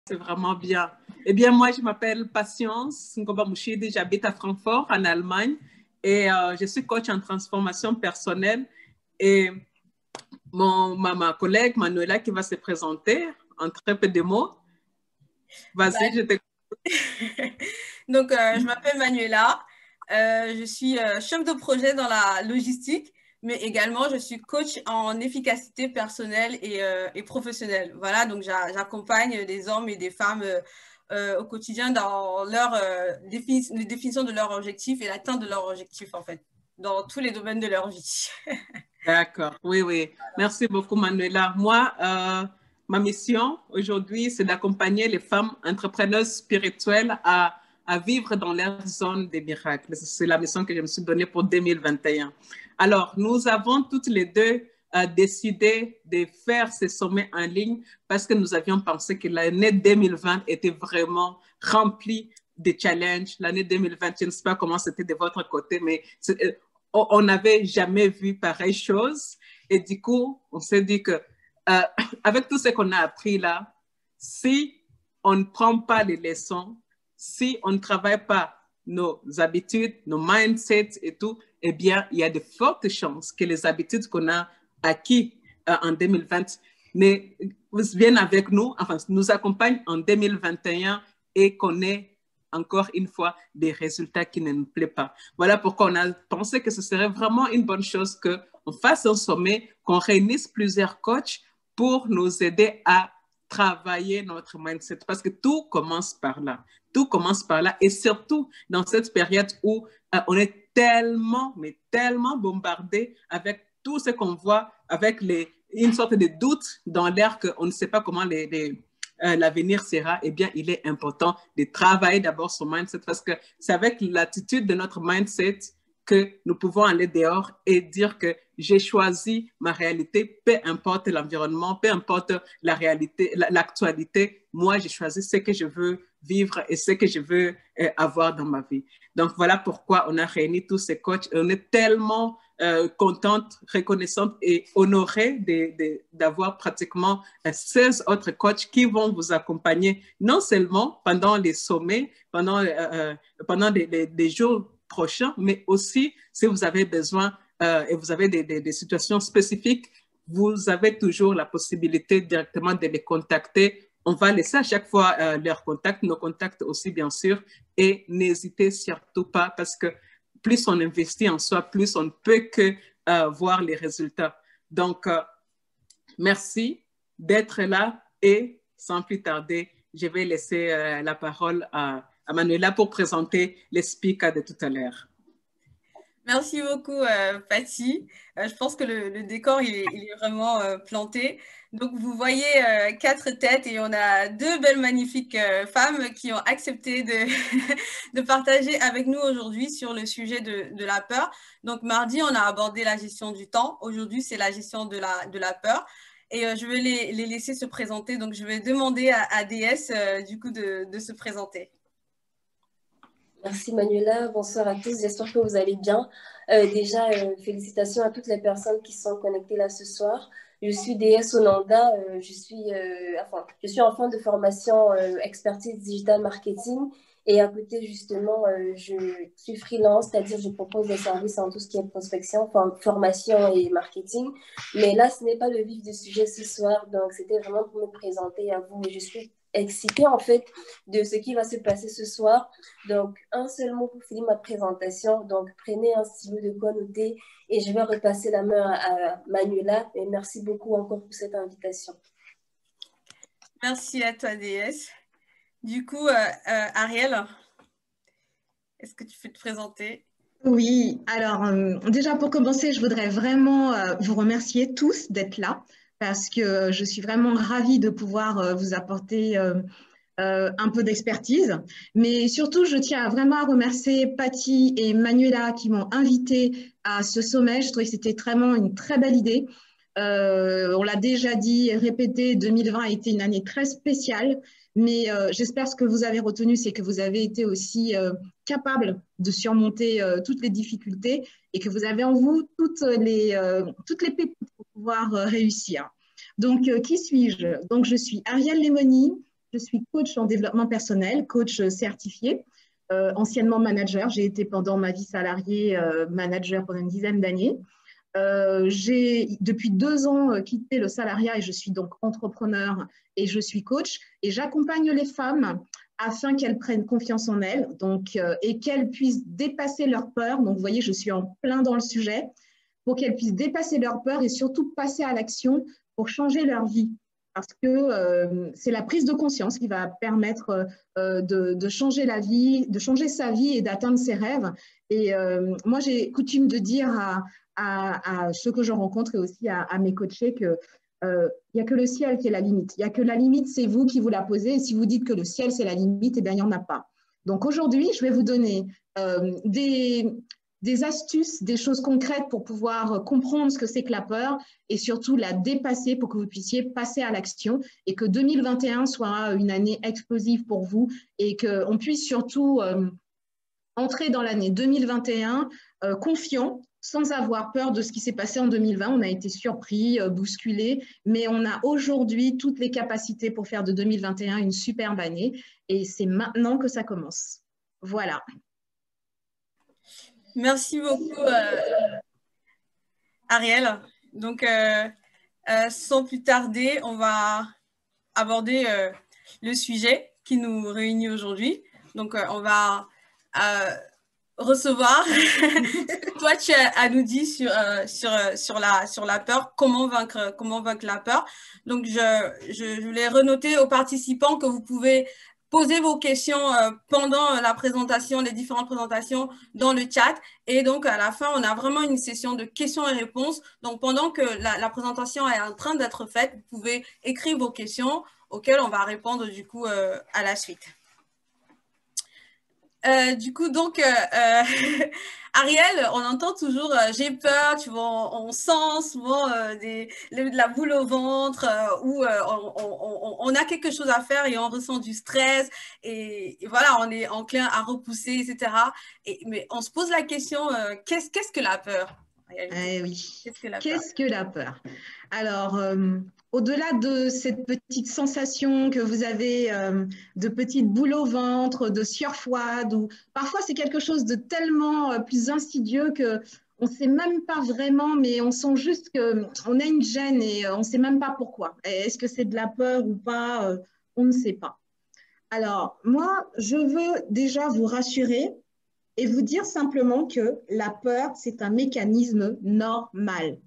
C'est vraiment bien. Eh bien, moi, je m'appelle Patience Ngoba Mouchidi, j'habite à Francfort, en Allemagne, et je suis coach en transformation personnelle. Et ma collègue Manuela qui va se présenter en très peu de mots. Vas-y, je te... Donc, je m'appelle Manuela. Je suis chef de projet dans la logistique, mais également je suis coach en efficacité personnelle et professionnelle. Voilà, donc j'accompagne des hommes et des femmes au quotidien dans leur définition de leurs objectifs et l'atteinte de leurs objectifs, en fait, dans tous les domaines de leur vie. D'accord, oui, oui. Merci beaucoup, Manuela. Moi, ma mission aujourd'hui, c'est d'accompagner les femmes entrepreneuses spirituelles à vivre dans leur zone des miracles. C'est la mission que je me suis donnée pour 2021. Alors, nous avons toutes les deux décidé de faire ces sommets en ligne parce que nous avions pensé que l'année 2020 était vraiment remplie de challenges. L'année 2020, je ne sais pas comment c'était de votre côté, mais on n'avait jamais vu pareille chose. Et du coup, on s'est dit que avec tout ce qu'on a appris là, si on ne prend pas les leçons, si on ne travaille pas nos habitudes, nos mindsets et tout, eh bien, il y a de fortes chances que les habitudes qu'on a acquis en 2020 viennent avec nous, enfin, nous accompagnent en 2021 et qu'on ait encore une fois des résultats qui ne nous plaisent pas. Voilà pourquoi on a pensé que ce serait vraiment une bonne chose qu'on fasse un sommet, qu'on réunisse plusieurs coachs pour nous aider à travailler notre mindset. Parce que tout commence par là. Tout commence par là. Et surtout dans cette période où on est tellement, mais tellement bombardé avec tout ce qu'on voit, avec une sorte de doute dans l'air qu'on ne sait pas comment l'avenir sera, eh bien, il est important de travailler d'abord son mindset parce que c'est avec l'attitude de notre mindset que nous pouvons aller dehors et dire que j'ai choisi ma réalité, peu importe l'environnement, peu importe la réalité, l'actualité, moi, j'ai choisi ce que je veux vivre et ce que je veux avoir dans ma vie. Donc, voilà pourquoi on a réuni tous ces coachs. On est tellement contente, reconnaissante et honorée d'avoir pratiquement 16 autres coachs qui vont vous accompagner non seulement pendant les sommets, pendant les jours prochains, mais aussi si vous avez besoin et vous avez des situations spécifiques, vous avez toujours la possibilité directement de les contacter. On va laisser à chaque fois leurs contacts, nos contacts aussi, bien sûr, et n'hésitez surtout pas parce que plus on investit en soi, plus on ne peut que voir les résultats. Donc, merci d'être là et sans plus tarder, je vais laisser la parole à Manuela pour présenter les speakers de tout à l'heure. Merci beaucoup, Patty. Je pense que le décor, il est vraiment planté. Donc, vous voyez 4 têtes et on a 2 belles, magnifiques femmes qui ont accepté de partager avec nous aujourd'hui sur le sujet de la peur. Donc, mardi, on a abordé la gestion du temps. Aujourd'hui, c'est la gestion de la peur. Et je vais les laisser se présenter. Donc, je vais demander à DS, du coup, de se présenter. Merci Manuela, bonsoir à tous, j'espère que vous allez bien. Déjà, félicitations à toutes les personnes qui sont connectées là ce soir. Je suis DS Onanda, je suis en fin de formation expertise digital marketing et à côté justement, je suis freelance, c'est-à-dire je propose des services en tout ce qui est prospection, formation et marketing. Mais là, ce n'est pas le vif du sujet ce soir, donc c'était vraiment pour me présenter à vous et je suis excitée en fait de ce qui va se passer ce soir. Donc, un seul mot pour finir ma présentation. Donc, prenez un stylo de quoi noter et je vais repasser la main à Manuela. Et merci beaucoup encore pour cette invitation. Merci à toi, DS. Du coup, Ariel, est-ce que tu peux te présenter? Oui, alors déjà pour commencer, je voudrais vraiment vous remercier tous d'être là parce que je suis vraiment ravie de pouvoir vous apporter un peu d'expertise. Mais surtout, je tiens vraiment à remercier Patty et Manuela qui m'ont invitée à ce sommet. Je trouvais que c'était vraiment une très belle idée. On l'a déjà dit et répété, 2020 a été une année très spéciale, mais j'espère ce que vous avez retenu, c'est que vous avez été aussi capable de surmonter toutes les difficultés et que vous avez en vous toutes les pépites pour pouvoir réussir. Donc, qui suis-je? Donc, je suis Ariel Lemoni. Je suis coach en développement personnel, coach certifié, anciennement manager. J'ai été pendant ma vie salariée manager pendant une dizaine d'années. J'ai depuis 2 ans quitté le salariat et je suis donc entrepreneur et je suis coach et j'accompagne les femmes afin qu'elles prennent confiance en elles et qu'elles puissent dépasser leur peur. Donc, vous voyez, je suis en plein dans le sujet pour qu'elles puissent dépasser leur peur et surtout passer à l'action pour changer leur vie. Parce que c'est la prise de conscience qui va permettre de changer la vie, de changer sa vie et d'atteindre ses rêves. Et moi, j'ai coutume de dire à ceux que je rencontre et aussi à mes coachés que il n'y a que le ciel qui est la limite. Il n'y a que la limite, c'est vous qui vous la posez. Et si vous dites que le ciel, c'est la limite, eh bien, il n'y en a pas. Donc aujourd'hui, je vais vous donner des astuces, des choses concrètes pour pouvoir comprendre ce que c'est que la peur et surtout la dépasser pour que vous puissiez passer à l'action et que 2021 soit une année explosive pour vous et qu'on puisse surtout entrer dans l'année 2021 confiant, sans avoir peur de ce qui s'est passé en 2020. On a été surpris, bousculés, mais on a aujourd'hui toutes les capacités pour faire de 2021 une superbe année et c'est maintenant que ça commence. Voilà. Merci beaucoup, Ariel. Donc, sans plus tarder, on va aborder le sujet qui nous réunit aujourd'hui. Donc, on va recevoir ce que toi tu as à nous dire sur la peur, comment vaincre la peur. Donc, je voulais renoter aux participants que vous pouvez poser vos questions pendant la présentation, les différentes présentations dans le chat. Et donc, à la fin, on a vraiment une session de questions et réponses. Donc, pendant que la présentation est en train d'être faite, vous pouvez écrire vos questions auxquelles on va répondre du coup à la suite. Du coup, donc, Ariel, on entend toujours j'ai peur, tu vois, on sent souvent de la boule au ventre où on a quelque chose à faire et on ressent du stress et voilà, on est enclin à repousser, etc. Mais on se pose la question, qu'est-ce que la peur? Oui. Qu'est-ce que la peur? Alors, au-delà de cette petite sensation que vous avez de petite boule au ventre, de sueur froide, ou parfois c'est quelque chose de tellement plus insidieux qu'on ne sait même pas vraiment, mais on sent juste qu'on a une gêne et on ne sait même pas pourquoi. Est-ce que c'est de la peur ou pas? On ne sait pas. Alors, moi, je veux déjà vous rassurer et vous dire simplement que la peur, c'est un mécanisme normal.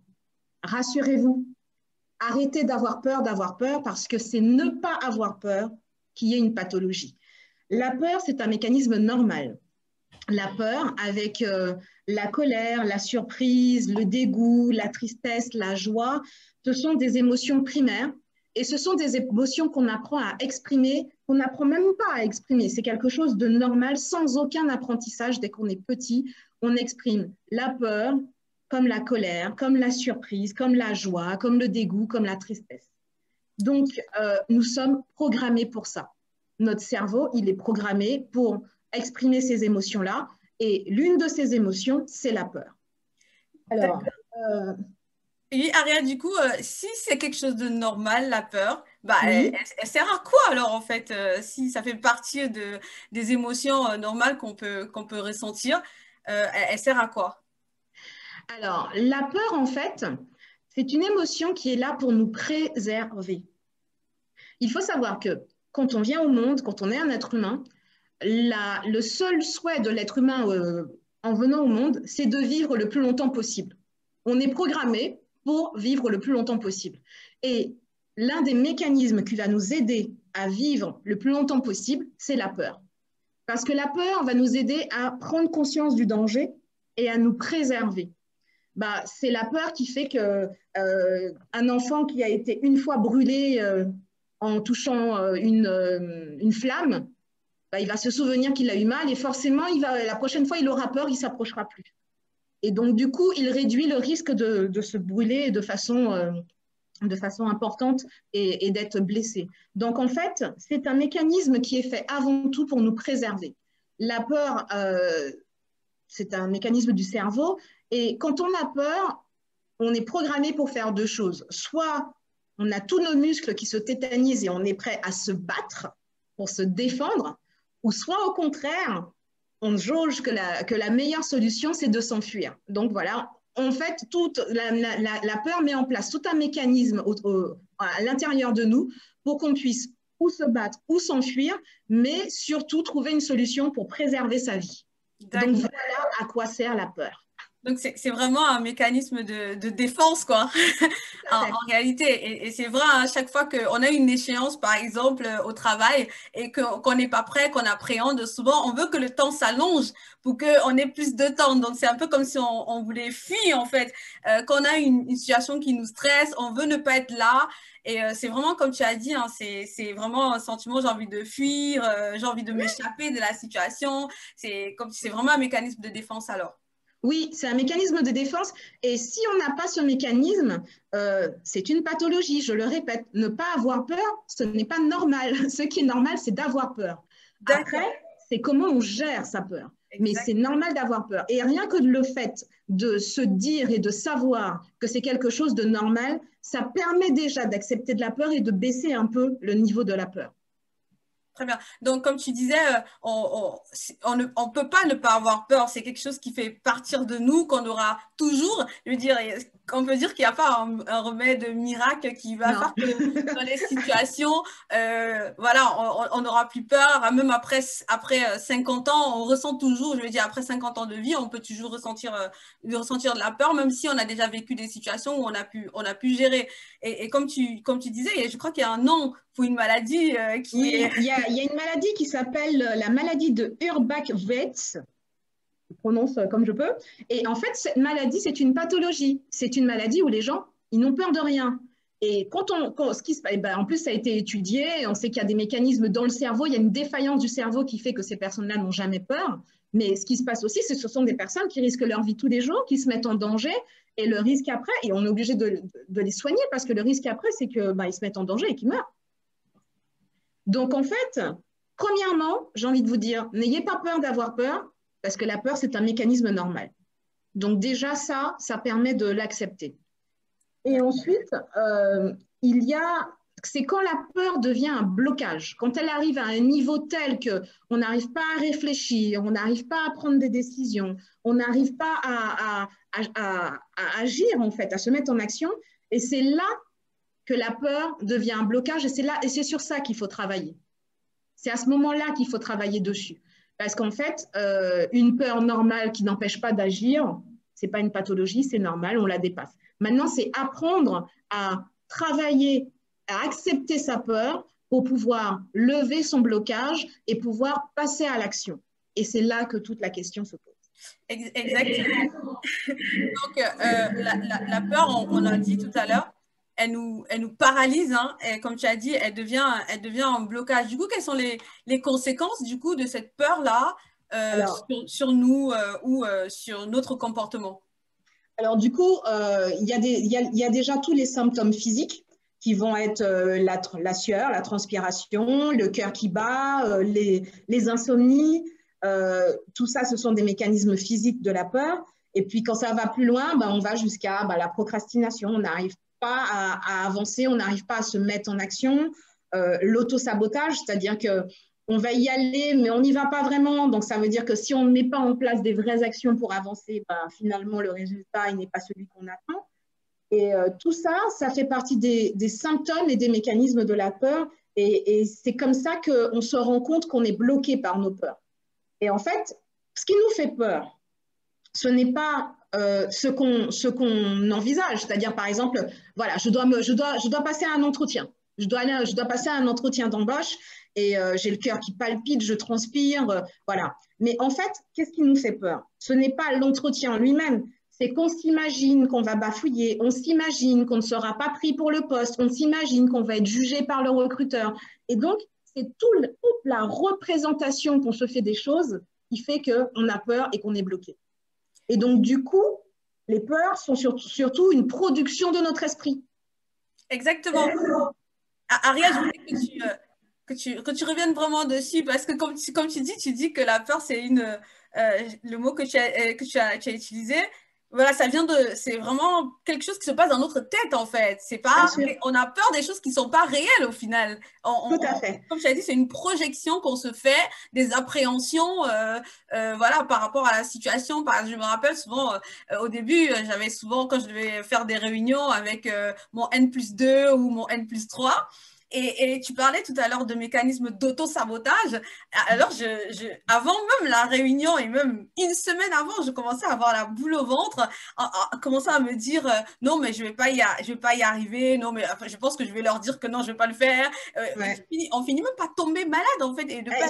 Rassurez-vous, arrêtez d'avoir peur parce que c'est ne pas avoir peur qui est une pathologie. La peur, c'est un mécanisme normal. La peur avec la colère, la surprise, le dégoût, la tristesse, la joie, ce sont des émotions primaires et ce sont des émotions qu'on apprend à exprimer, qu'on n'apprend même pas à exprimer. C'est quelque chose de normal, sans aucun apprentissage. Dès qu'on est petit, on exprime la peur, comme la colère, comme la surprise, comme la joie, comme le dégoût, comme la tristesse. Donc, nous sommes programmés pour ça. Notre cerveau, il est programmé pour exprimer ces émotions-là. Et l'une de ces émotions, c'est la peur. Alors, oui, Ariel, du coup, si c'est quelque chose de normal, la peur, bah, oui. elle sert à quoi alors en fait, si ça fait partie des émotions normales qu'on peut ressentir, elle sert à quoi? Alors, la peur, en fait, c'est une émotion qui est là pour nous préserver. Il faut savoir que quand on vient au monde, quand on est un être humain, le seul souhait de l'être humain en venant au monde, c'est de vivre le plus longtemps possible. On est programmé pour vivre le plus longtemps possible. Et l'un des mécanismes qui va nous aider à vivre le plus longtemps possible, c'est la peur. Parce que la peur va nous aider à prendre conscience du danger et à nous préserver. Bah, c'est la peur qui fait qu'un enfant qui a été une fois brûlé en touchant une flamme, bah, il va se souvenir qu'il a eu mal et forcément, la prochaine fois, il aura peur, il ne s'approchera plus. Et donc, du coup, il réduit le risque de se brûler de façon importante et d'être blessé. Donc, en fait, c'est un mécanisme qui est fait avant tout pour nous préserver. La peur, c'est un mécanisme du cerveau. Et quand on a peur, on est programmé pour faire deux choses. Soit on a tous nos muscles qui se tétanisent et on est prêt à se battre pour se défendre, ou soit au contraire, on jauge que la meilleure solution, c'est de s'enfuir. Donc voilà, en fait, toute la peur met en place tout un mécanisme à l'intérieur de nous pour qu'on puisse ou se battre ou s'enfuir, mais surtout trouver une solution pour préserver sa vie. Donc voilà à quoi sert la peur. Donc, c'est vraiment un mécanisme de défense, quoi, en réalité. Et c'est vrai, à chaque fois qu'on a une échéance, par exemple, au travail, et qu'on n'est pas prêt, qu'on appréhende, souvent, on veut que le temps s'allonge pour qu'on ait plus de temps. Donc, c'est un peu comme si on voulait fuir, en fait. Quand on a une situation qui nous stresse, on veut ne pas être là. Et c'est vraiment, comme tu as dit, hein, c'est vraiment un sentiment, j'ai envie de fuir, j'ai envie de m'échapper de la situation. C'est vraiment un mécanisme de défense, alors. Oui, c'est un mécanisme de défense. Et si on n'a pas ce mécanisme, c'est une pathologie. Je le répète, ne pas avoir peur, ce n'est pas normal. Ce qui est normal, c'est d'avoir peur. Après, c'est comment on gère sa peur. Mais c'est normal d'avoir peur. Et rien que le fait de se dire et de savoir que c'est quelque chose de normal, ça permet déjà d'accepter de la peur et de baisser un peu le niveau de la peur. Très bien. Donc, comme tu disais, on ne peut pas ne pas avoir peur. C'est quelque chose qui fait partir de nous, qu'on aura toujours. Je veux dire, on peut dire qu'il n'y a pas un remède miracle qui va faire que dans les situations, voilà, on n'aura plus peur. Même après 50 ans, on ressent toujours, je veux dire, après 50 ans de vie, on peut toujours ressentir de la peur, même si on a déjà vécu des situations où on a pu gérer. Et comme tu disais, je crois qu'il y a un nom pour une maladie qui est… Il y a une maladie qui s'appelle la maladie de Urbach-Wietz, je prononce comme je peux. Et en fait, cette maladie, c'est une pathologie. C'est une maladie où les gens, ils n'ont peur de rien. Et ce qui se passe, en plus, ça a été étudié. On sait qu'il y a des mécanismes dans le cerveau. Il y a une défaillance du cerveau qui fait que ces personnes-là n'ont jamais peur. Mais ce qui se passe aussi, c'est que ce sont des personnes qui risquent leur vie tous les jours, qui se mettent en danger. Et le risque après, et on est obligé de les soigner parce que le risque après, c'est qu'ils se mettent en danger et qu'ils meurent. Donc, en fait, premièrement, j'ai envie de vous dire, n'ayez pas peur d'avoir peur, parce que la peur, c'est un mécanisme normal. Donc, déjà, ça permet de l'accepter. Et ensuite, c'est quand la peur devient un blocage, quand elle arrive à un niveau tel qu'on n'arrive pas à réfléchir, on n'arrive pas à prendre des décisions, on n'arrive pas à agir, en fait, à se mettre en action. Et c'est là que la peur devient un blocage et c'est sur ça qu'il faut travailler. C'est à ce moment-là qu'il faut travailler dessus. Parce qu'en fait, une peur normale qui n'empêche pas d'agir, ce n'est pas une pathologie, c'est normal, on la dépasse. Maintenant, c'est apprendre à travailler, à accepter sa peur pour pouvoir lever son blocage et pouvoir passer à l'action. Et c'est là que toute la question se pose. Exactement. Donc, la peur, on a dit tout à l'heure, elle nous paralyse, hein, et comme tu as dit, elle devient un blocage. Du coup, quelles sont les conséquences du coup de cette peur-là sur nous ou sur notre comportement? Alors du coup, il y a déjà tous les symptômes physiques qui vont être la sueur, la transpiration, le cœur qui bat, les insomnies. Tout ça, ce sont des mécanismes physiques de la peur. Et puis quand ça va plus loin, on va jusqu'à la procrastination. On n'arrive pas à avancer, on n'arrive pas à se mettre en action. L'auto-sabotage, c'est-à-dire qu'on va y aller, mais on n'y va pas vraiment. Donc, ça veut dire que si on ne met pas en place des vraies actions pour avancer, finalement, le résultat, il n'est pas celui qu'on attend. Et tout ça, ça fait partie des symptômes et des mécanismes de la peur. Et c'est comme ça qu'on se rend compte qu'on est bloqué par nos peurs. Et en fait, ce qui nous fait peur, ce n'est pas ce qu'on envisage. C'est-à-dire, par exemple, voilà, je dois passer à un entretien. Je dois passer à un entretien d'embauche et j'ai le cœur qui palpite, je transpire, voilà. Mais en fait, qu'est-ce qui nous fait peur? Ce n'est pas l'entretien en lui-même, c'est qu'on s'imagine qu'on va bafouiller, on s'imagine qu'on ne sera pas pris pour le poste, on s'imagine qu'on va être jugé par le recruteur. Et donc, c'est toute la représentation qu'on se fait des choses qui fait qu'on a peur et qu'on est bloqué. Et donc, du coup, les peurs sont surtout une production de notre esprit. Exactement. Ariel, je voulais que tu reviennes vraiment dessus parce que comme tu dis que la peur, c'est le mot que tu as utilisé, Voilà, c'est vraiment quelque chose qui se passe dans notre tête, en fait. C'est pas, on a peur des choses qui sont pas réelles, au final. Tout à fait. Comme je t'ai dit, c'est une projection qu'on se fait, des appréhensions, voilà, par rapport à la situation. Je me rappelle souvent, au début, j'avais souvent, quand je devais faire des réunions avec mon N+2 ou mon N+3, et tu parlais tout à l'heure de mécanismes d'auto-sabotage. Alors, avant même la réunion et même une semaine avant, je commençais à avoir la boule au ventre, commençant à me dire non, mais je vais pas y arriver. Non, mais enfin, je pense que je vais leur dire que non, je vais pas le faire. On finit même pas tomber malade, en fait. Tu vois,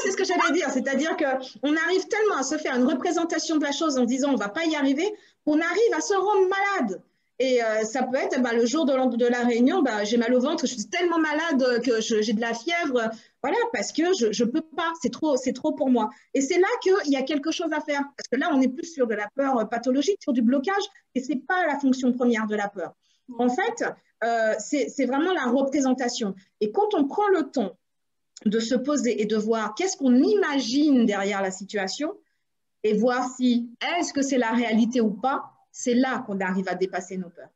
c'est ce que j'allais dire. C'est-à-dire qu'on arrive tellement à se faire une représentation de la chose en disant on va pas y arriver, qu'on arrive à se rendre malade. Et ça peut être le jour de la réunion, j'ai mal au ventre, je suis tellement malade que j'ai de la fièvre, voilà, parce que je peux pas, c'est trop pour moi. Et c'est là qu'il y a quelque chose à faire, parce que là, on est plus sur de la peur pathologique, sur du blocage, et c'est pas la fonction première de la peur. En fait, c'est vraiment la représentation. Et quand on prend le temps de se poser et de voir qu'est-ce qu'on imagine derrière la situation, et voir si est-ce que c'est la réalité ou pas, c'est là qu'on arrive à dépasser nos peurs.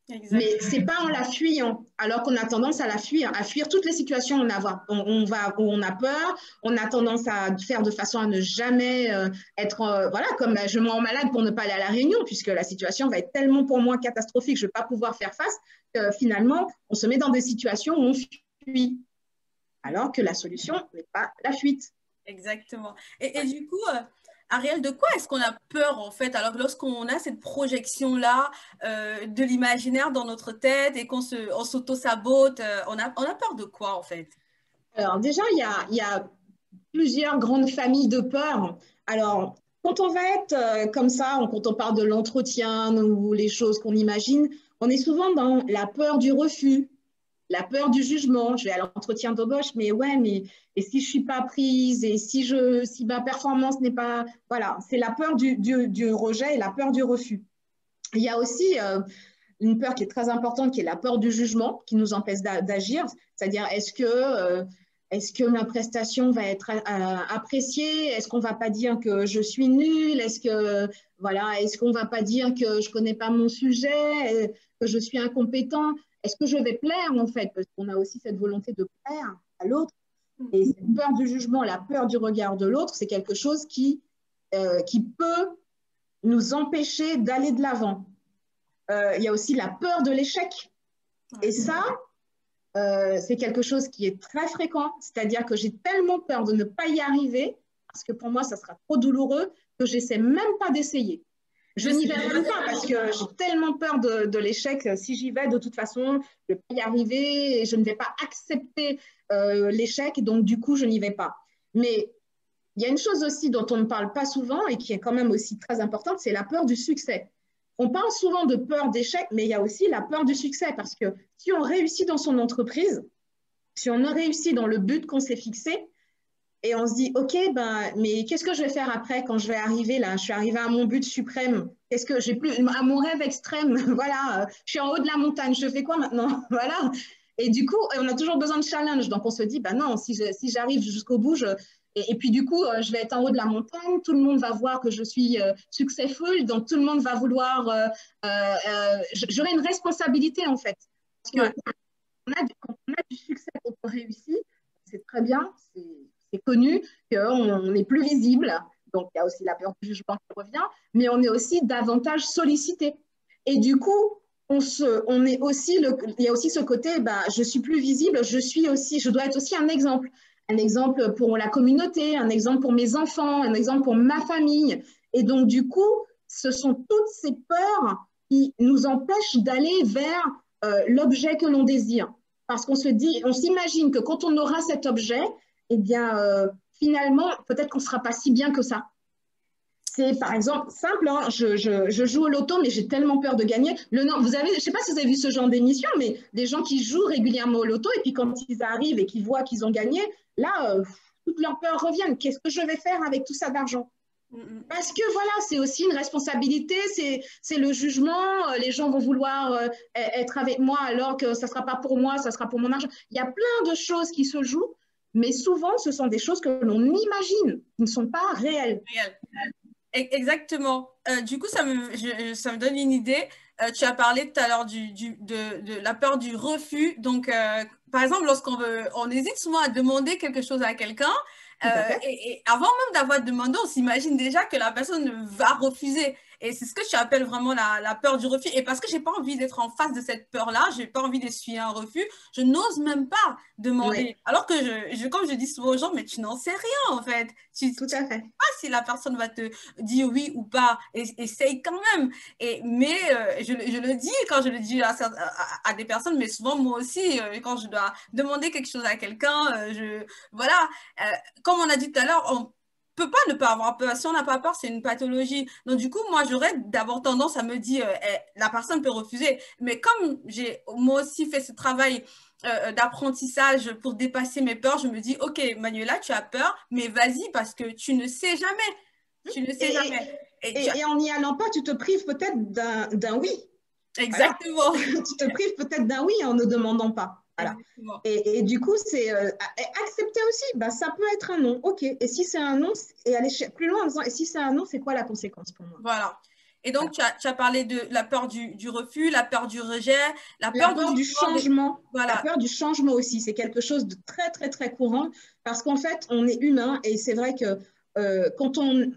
Exactement. Mais ce n'est pas en la fuyant, alors qu'on a tendance à la fuir, à fuir toutes les situations où on a peur, on a tendance à faire de façon à ne jamais être, voilà, comme je me rends malade pour ne pas aller à la réunion, puisque la situation va être tellement pour moi catastrophique, je ne vais pas pouvoir faire face, que finalement, on se met dans des situations où on fuit, alors que la solution n'est pas la fuite. Exactement. Et du coup, Ariel, de quoi est-ce qu'on a peur, en fait, alors lorsqu'on a cette projection-là de l'imaginaire dans notre tête et qu'on s'auto-sabote, on a peur de quoi, en fait? Alors déjà, il y a plusieurs grandes familles de peurs. Alors, quand on va être comme ça, quand on parle de l'entretien ou les choses qu'on imagine, on est souvent dans la peur du refus, la peur du jugement. Je vais à l'entretien d'embauche, mais ouais, mais et si je suis pas prise, et si ma performance n'est pas, voilà, c'est la peur du rejet et la peur du refus. Il y a aussi une peur qui est très importante, qui est la peur du jugement, qui nous empêche d'agir. C'est-à-dire, est-ce que ma prestation va être appréciée? Est-ce qu'on va pas dire que je suis nulle? Est-ce qu'on va pas dire que je connais pas mon sujet, que je suis incompétent? Est-ce que je vais plaire, en fait? Parce qu'on a aussi cette volonté de plaire à l'autre. Et cette peur du jugement, la peur du regard de l'autre, c'est quelque chose qui peut nous empêcher d'aller de l'avant. Il y a aussi la peur de l'échec. Et ça, c'est quelque chose qui est très fréquent. C'est-à-dire que j'ai tellement peur de ne pas y arriver, parce que pour moi, ça sera trop douloureux, que j'essaie même pas d'essayer. Je n'y vais même pas parce que j'ai tellement peur de l'échec. Si j'y vais, de toute façon, je ne vais pas y arriver et je ne vais pas accepter l'échec. Donc, du coup, je n'y vais pas. Mais il y a une chose aussi dont on ne parle pas souvent et qui est quand même aussi très importante, c'est la peur du succès. On parle souvent de peur d'échec, mais il y a aussi la peur du succès parce que si on réussit dans son entreprise, si on a réussi dans le but qu'on s'est fixé, et on se dit, OK, mais qu'est-ce que je vais faire après quand je vais arriver là? Je suis arrivée à mon but suprême. Qu'est-ce que j'ai plus à mon rêve extrême? Voilà, je suis en haut de la montagne. Je fais quoi maintenant? Voilà. Et du coup, on a toujours besoin de challenge. Donc, on se dit, non, si j'arrive jusqu'au bout, et puis du coup, je vais être en haut de la montagne. Tout le monde va voir que je suis successful. Donc, tout le monde va vouloir. J'aurai une responsabilité en fait. Parce que quand on a du succès, quand on réussit, c'est très bien. C'est connu qu'on est plus visible, donc il y a aussi la peur du jugement qui revient, mais on est aussi davantage sollicité. Et du coup, il y a aussi ce côté, je suis plus visible, je dois être aussi un exemple pour la communauté, un exemple pour mes enfants, un exemple pour ma famille. Et donc, du coup, ce sont toutes ces peurs qui nous empêchent d'aller vers l'objet que l'on désire. Parce qu'on s'imagine que quand on aura cet objet, eh bien, finalement, peut-être qu'on ne sera pas si bien que ça. C'est par exemple simple, hein, je joue au loto, mais j'ai tellement peur de gagner. Je ne sais pas si vous avez vu ce genre d'émission, mais des gens qui jouent régulièrement au loto, et puis quand ils arrivent et qu'ils voient qu'ils ont gagné, là, toutes leurs peurs reviennent. Qu'est-ce que je vais faire avec tout ça d'argent? Parce que voilà, c'est aussi une responsabilité, c'est le jugement, les gens vont vouloir être avec moi alors que ça ne sera pas pour moi, ça sera pour mon argent. Il y a plein de choses qui se jouent, mais souvent, ce sont des choses que l'on imagine, qui ne sont pas réelles. Exactement. Du coup, ça me donne une idée. Tu as parlé tout à l'heure de la peur du refus. Donc, par exemple, on hésite souvent à demander quelque chose à quelqu'un. Tout à fait. Et avant même d'avoir demandé, on s'imagine déjà que la personne va refuser. Et c'est ce que tu appelles vraiment la peur du refus. Et parce que j'ai pas envie d'être en face de cette peur-là, j'ai pas envie d'essuyer un refus, je n'ose même pas demander. Oui, Alors que comme je dis souvent aux gens, mais tu n'en sais rien en fait. Tu tout à fait. pas si la personne va te dire oui ou pas. Essaye quand même. Mais je le dis quand je le dis à des personnes, mais souvent moi aussi, quand je dois demander quelque chose à quelqu'un, voilà. Euh, Comme on a dit tout à l'heure, on peut pas ne pas avoir peur. Si on n'a pas peur, c'est une pathologie. Donc, du coup, moi, j'aurais d'abord tendance à me dire, la personne peut refuser. Mais comme j'ai moi aussi fait ce travail d'apprentissage pour dépasser mes peurs, je me dis, OK, Manuela, tu as peur, mais vas-y, parce que tu ne sais jamais. Tu ne sais Et, jamais. et en n'y allant pas, tu te prives peut-être d'un oui. Voilà. Exactement. Tu te prives peut-être d'un oui en ne demandant pas. Voilà. Exactement. Et du coup, c'est accepter aussi. Bah, ça peut être un non. OK. Et si c'est un non, et aller plus loin en disant, et si c'est un non, c'est quoi la conséquence pour moi? Voilà. Et donc, tu as parlé de la peur du refus, la peur du rejet, la La peur du peur du jugement. changement. La Voilà. peur du changement aussi, c'est quelque chose de très, très, très courant parce qu'en fait, on est humain et c'est vrai que quand on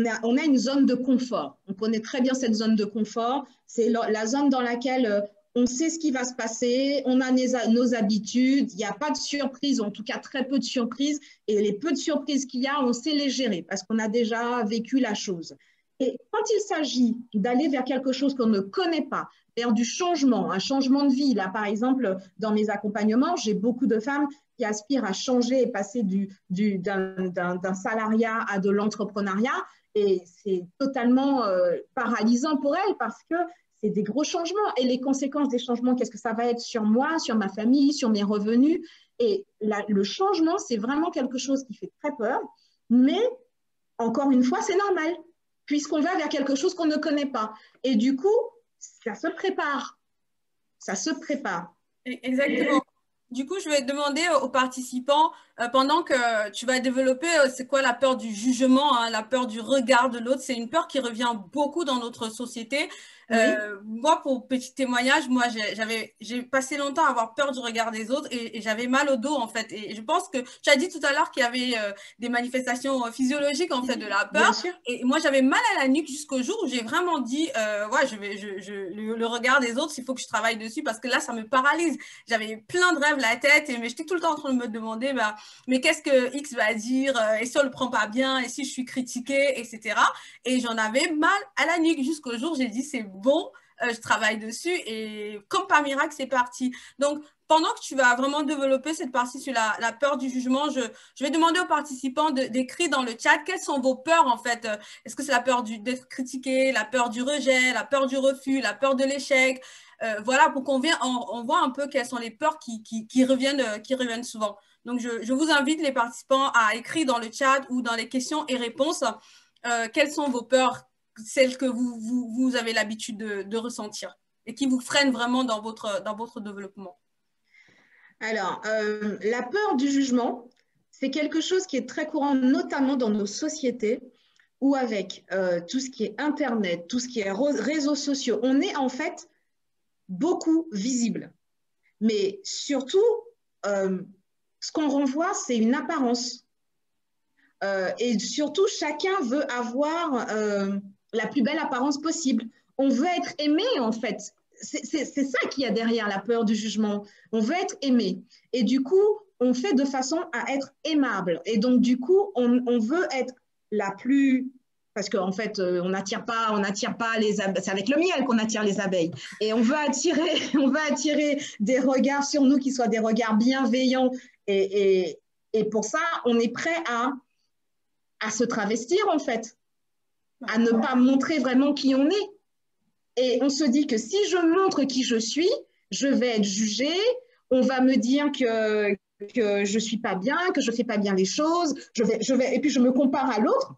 a une zone de confort, on connaît très bien cette zone de confort, c'est la zone dans laquelle on sait ce qui va se passer, on a nos habitudes, il n'y a pas de surprise, en tout cas très peu de surprises, et les peu de surprises qu'il y a, on sait les gérer parce qu'on a déjà vécu la chose. Et quand il s'agit d'aller vers quelque chose qu'on ne connaît pas, vers du changement, un changement de vie, là par exemple, dans mes accompagnements, j'ai beaucoup de femmes qui aspirent à changer et passer d'un salariat à de l'entrepreneuriat, et c'est totalement paralysant pour elles parce que c'est des gros changements. Et les conséquences des changements, qu'est-ce que ça va être sur moi, sur ma famille, sur mes revenus? Et le changement, c'est vraiment quelque chose qui fait très peur, mais encore une fois, c'est normal, puisqu'on va vers quelque chose qu'on ne connaît pas. Et du coup, ça se prépare. Ça se prépare. Exactement. Du coup, je vais demander aux participants, pendant que tu vas développer, c'est quoi la peur du jugement, hein, la peur du regard de l'autre. C'est une peur qui revient beaucoup dans notre société. Oui. Moi, pour petit témoignage, moi, j'ai passé longtemps à avoir peur du regard des autres et j'avais mal au dos, en fait. Et je pense que tu as dit tout à l'heure qu'il y avait des manifestations physiologiques, en fait, de la Bien peur. sûr. Et moi, j'avais mal à la nuque jusqu'au jour où j'ai vraiment dit, ouais, le regard des autres, il faut que je travaille dessus parce que là, ça me paralyse. J'avais plein de rêves la tête, mais j'étais tout le temps en train de me demander, bah, mais qu'est-ce que X va dire, et si on le prend pas bien, et si je suis critiquée, etc. Et j'en avais mal à la nuque jusqu'au jour où j'ai dit, c'est bon, je travaille dessus, et comme par miracle, c'est parti. Donc, pendant que tu vas vraiment développer cette partie sur la peur du jugement, je vais demander aux participants d'écrire dans le chat quelles sont vos peurs, en fait. Est-ce que c'est la peur d'être critiqué, la peur du rejet, la peur du refus, la peur de l'échec? Voilà, pour on voit un peu quelles sont les peurs qui reviennent souvent. Donc, je vous invite, les participants, à écrire dans le chat ou dans les questions et réponses quelles sont vos peurs, celles que vous avez l'habitude de ressentir et qui vous freinent vraiment dans votre développement. Alors, la peur du jugement, c'est quelque chose qui est très courant, notamment dans nos sociétés, où avec tout ce qui est Internet, tout ce qui est réseaux sociaux, on est en fait beaucoup visible. Mais surtout, ce qu'on renvoie, c'est une apparence. Et surtout, chacun veut avoir la plus belle apparence possible. On veut être aimé, en fait. C'est ça qu'il y a derrière la peur du jugement. On veut être aimé. Et du coup, on fait de façon à être aimable. Et donc, du coup, on veut être la plus... Parce qu'en fait, on n'attire pas les abeilles. C'est avec le miel qu'on attire les abeilles. Et on veut attirer des regards sur nous qui soient des regards bienveillants. Et pour ça, on est prêt à se travestir, en fait, à ne pas montrer vraiment qui on est. Et on se dit que si je montre qui je suis, je vais être jugée, on va me dire que je ne suis pas bien, que je ne fais pas bien les choses, et puis je me compare à l'autre.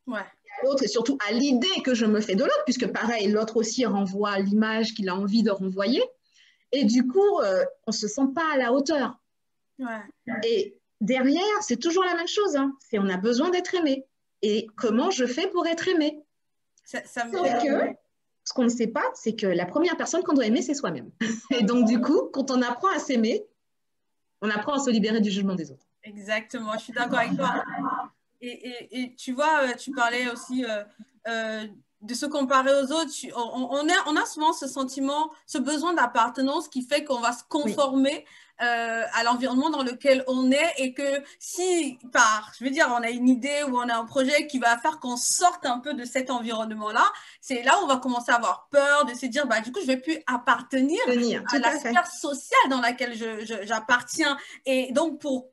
Ouais. À l'autre et surtout à l'idée que je me fais de l'autre, puisque pareil, l'autre aussi renvoie l'image qu'il a envie de renvoyer. Et du coup, on ne se sent pas à la hauteur. Ouais. Et derrière, c'est toujours la même chose. Hein. On a besoin d'être aimé. et comment je fais pour être aimée. Ça me Sauf fait... que ce qu'on ne sait pas, c'est que la première personne qu'on doit aimer, c'est soi-même. Et donc, du coup, quand on apprend à s'aimer, on apprend à se libérer du jugement des autres. Exactement, je suis d'accord avec toi. Et tu vois, tu parlais aussi de se comparer aux autres. On a souvent ce sentiment, ce besoin d'appartenance qui fait qu'on va se conformer à l'environnement dans lequel on est et que si, je veux dire, on a une idée ou on a un projet qui va faire qu'on sorte un peu de cet environnement-là, c'est là où on va commencer à avoir peur de se dire, bah, du coup, je ne vais plus appartenir à la sphère sociale dans laquelle j'appartiens. Et donc, pour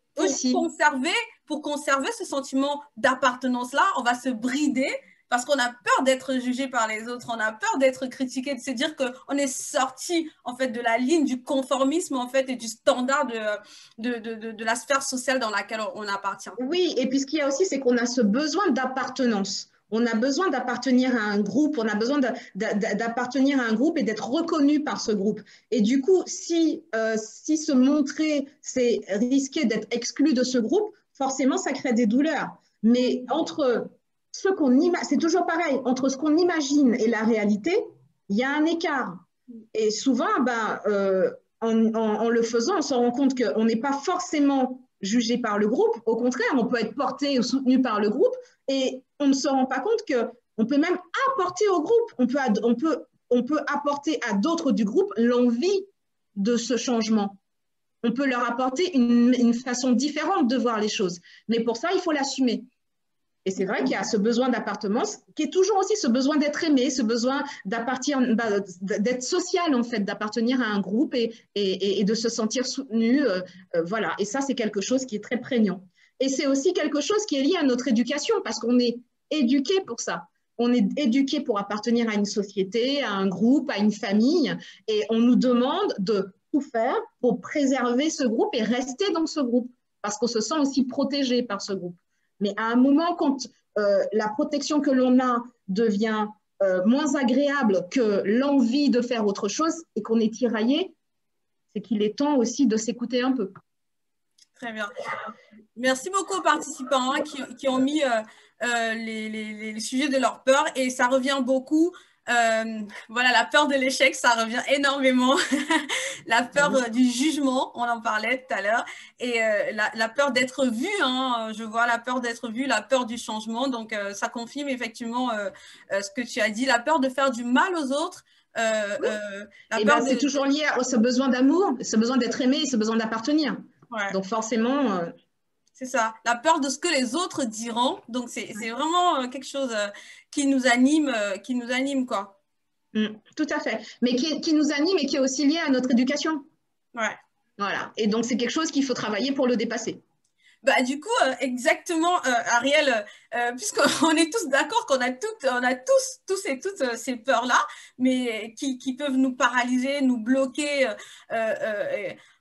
conserver ce sentiment d'appartenance-là, on va se brider parce qu'on a peur d'être jugé par les autres, on a peur d'être critiqué, de se dire qu'on est sorti en fait de la ligne du conformisme en fait et du standard de la sphère sociale dans laquelle on appartient. Oui, et puis ce qu'il y a aussi, c'est qu'on a ce besoin d'appartenance. On a besoin d'appartenir à un groupe, on a besoin d'appartenir à un groupe et d'être reconnu par ce groupe. Et du coup, si se montrer, c'est risquer d'être exclu de ce groupe, forcément, ça crée des douleurs. Mais entre ce qu'on imagine, c'est toujours pareil, entre ce qu'on imagine et la réalité, il y a un écart. Et souvent, en le faisant, on se rend compte qu'on n'est pas forcément jugé par le groupe. Au contraire, on peut être porté ou soutenu par le groupe et on ne se rend pas compte qu'on peut même apporter au groupe, on peut apporter à d'autres du groupe l'envie de ce changement. On peut leur apporter une façon différente de voir les choses. Mais pour ça, il faut l'assumer. Et c'est vrai qu'il y a ce besoin d'appartenance qui est toujours aussi ce besoin d'être aimé, ce besoin d'être social en fait, d'appartenir à un groupe et de se sentir soutenu. Voilà. Et ça, c'est quelque chose qui est très prégnant. Et c'est aussi quelque chose qui est lié à notre éducation parce qu'on est éduqué pour ça. On est éduqué pour appartenir à une société, à un groupe, à une famille. Et on nous demande de tout faire pour préserver ce groupe et rester dans ce groupe parce qu'on se sent aussi protégé par ce groupe. Mais à un moment, quand la protection que l'on a devient moins agréable que l'envie de faire autre chose et qu'on est tiraillé, c'est qu'il est temps aussi de s'écouter un peu. Très bien. Merci beaucoup aux participants qui ont mis les sujets de leur peur et ça revient beaucoup. Voilà, la peur de l'échec, ça revient énormément. La peur du jugement, on en parlait tout à l'heure. Et la peur d'être vu, hein, je vois la peur d'être vu, la peur du changement. Donc, ça confirme effectivement ce que tu as dit, la peur de faire du mal aux autres. C'est toujours lié à ce besoin d'amour, ce besoin d'être aimé, ce besoin d'appartenir. Ouais. Donc, forcément… C'est ça, la peur de ce que les autres diront. Donc, c'est vraiment quelque chose qui nous anime, quoi. Tout à fait. Mais qui nous anime et qui est aussi lié à notre éducation. Ouais. Voilà. Et donc, c'est quelque chose qu'il faut travailler pour le dépasser. Bah, du coup, exactement, Ariel, puisqu'on est tous d'accord qu'on a tous et toutes ces peurs-là, mais qui peuvent nous paralyser, nous bloquer,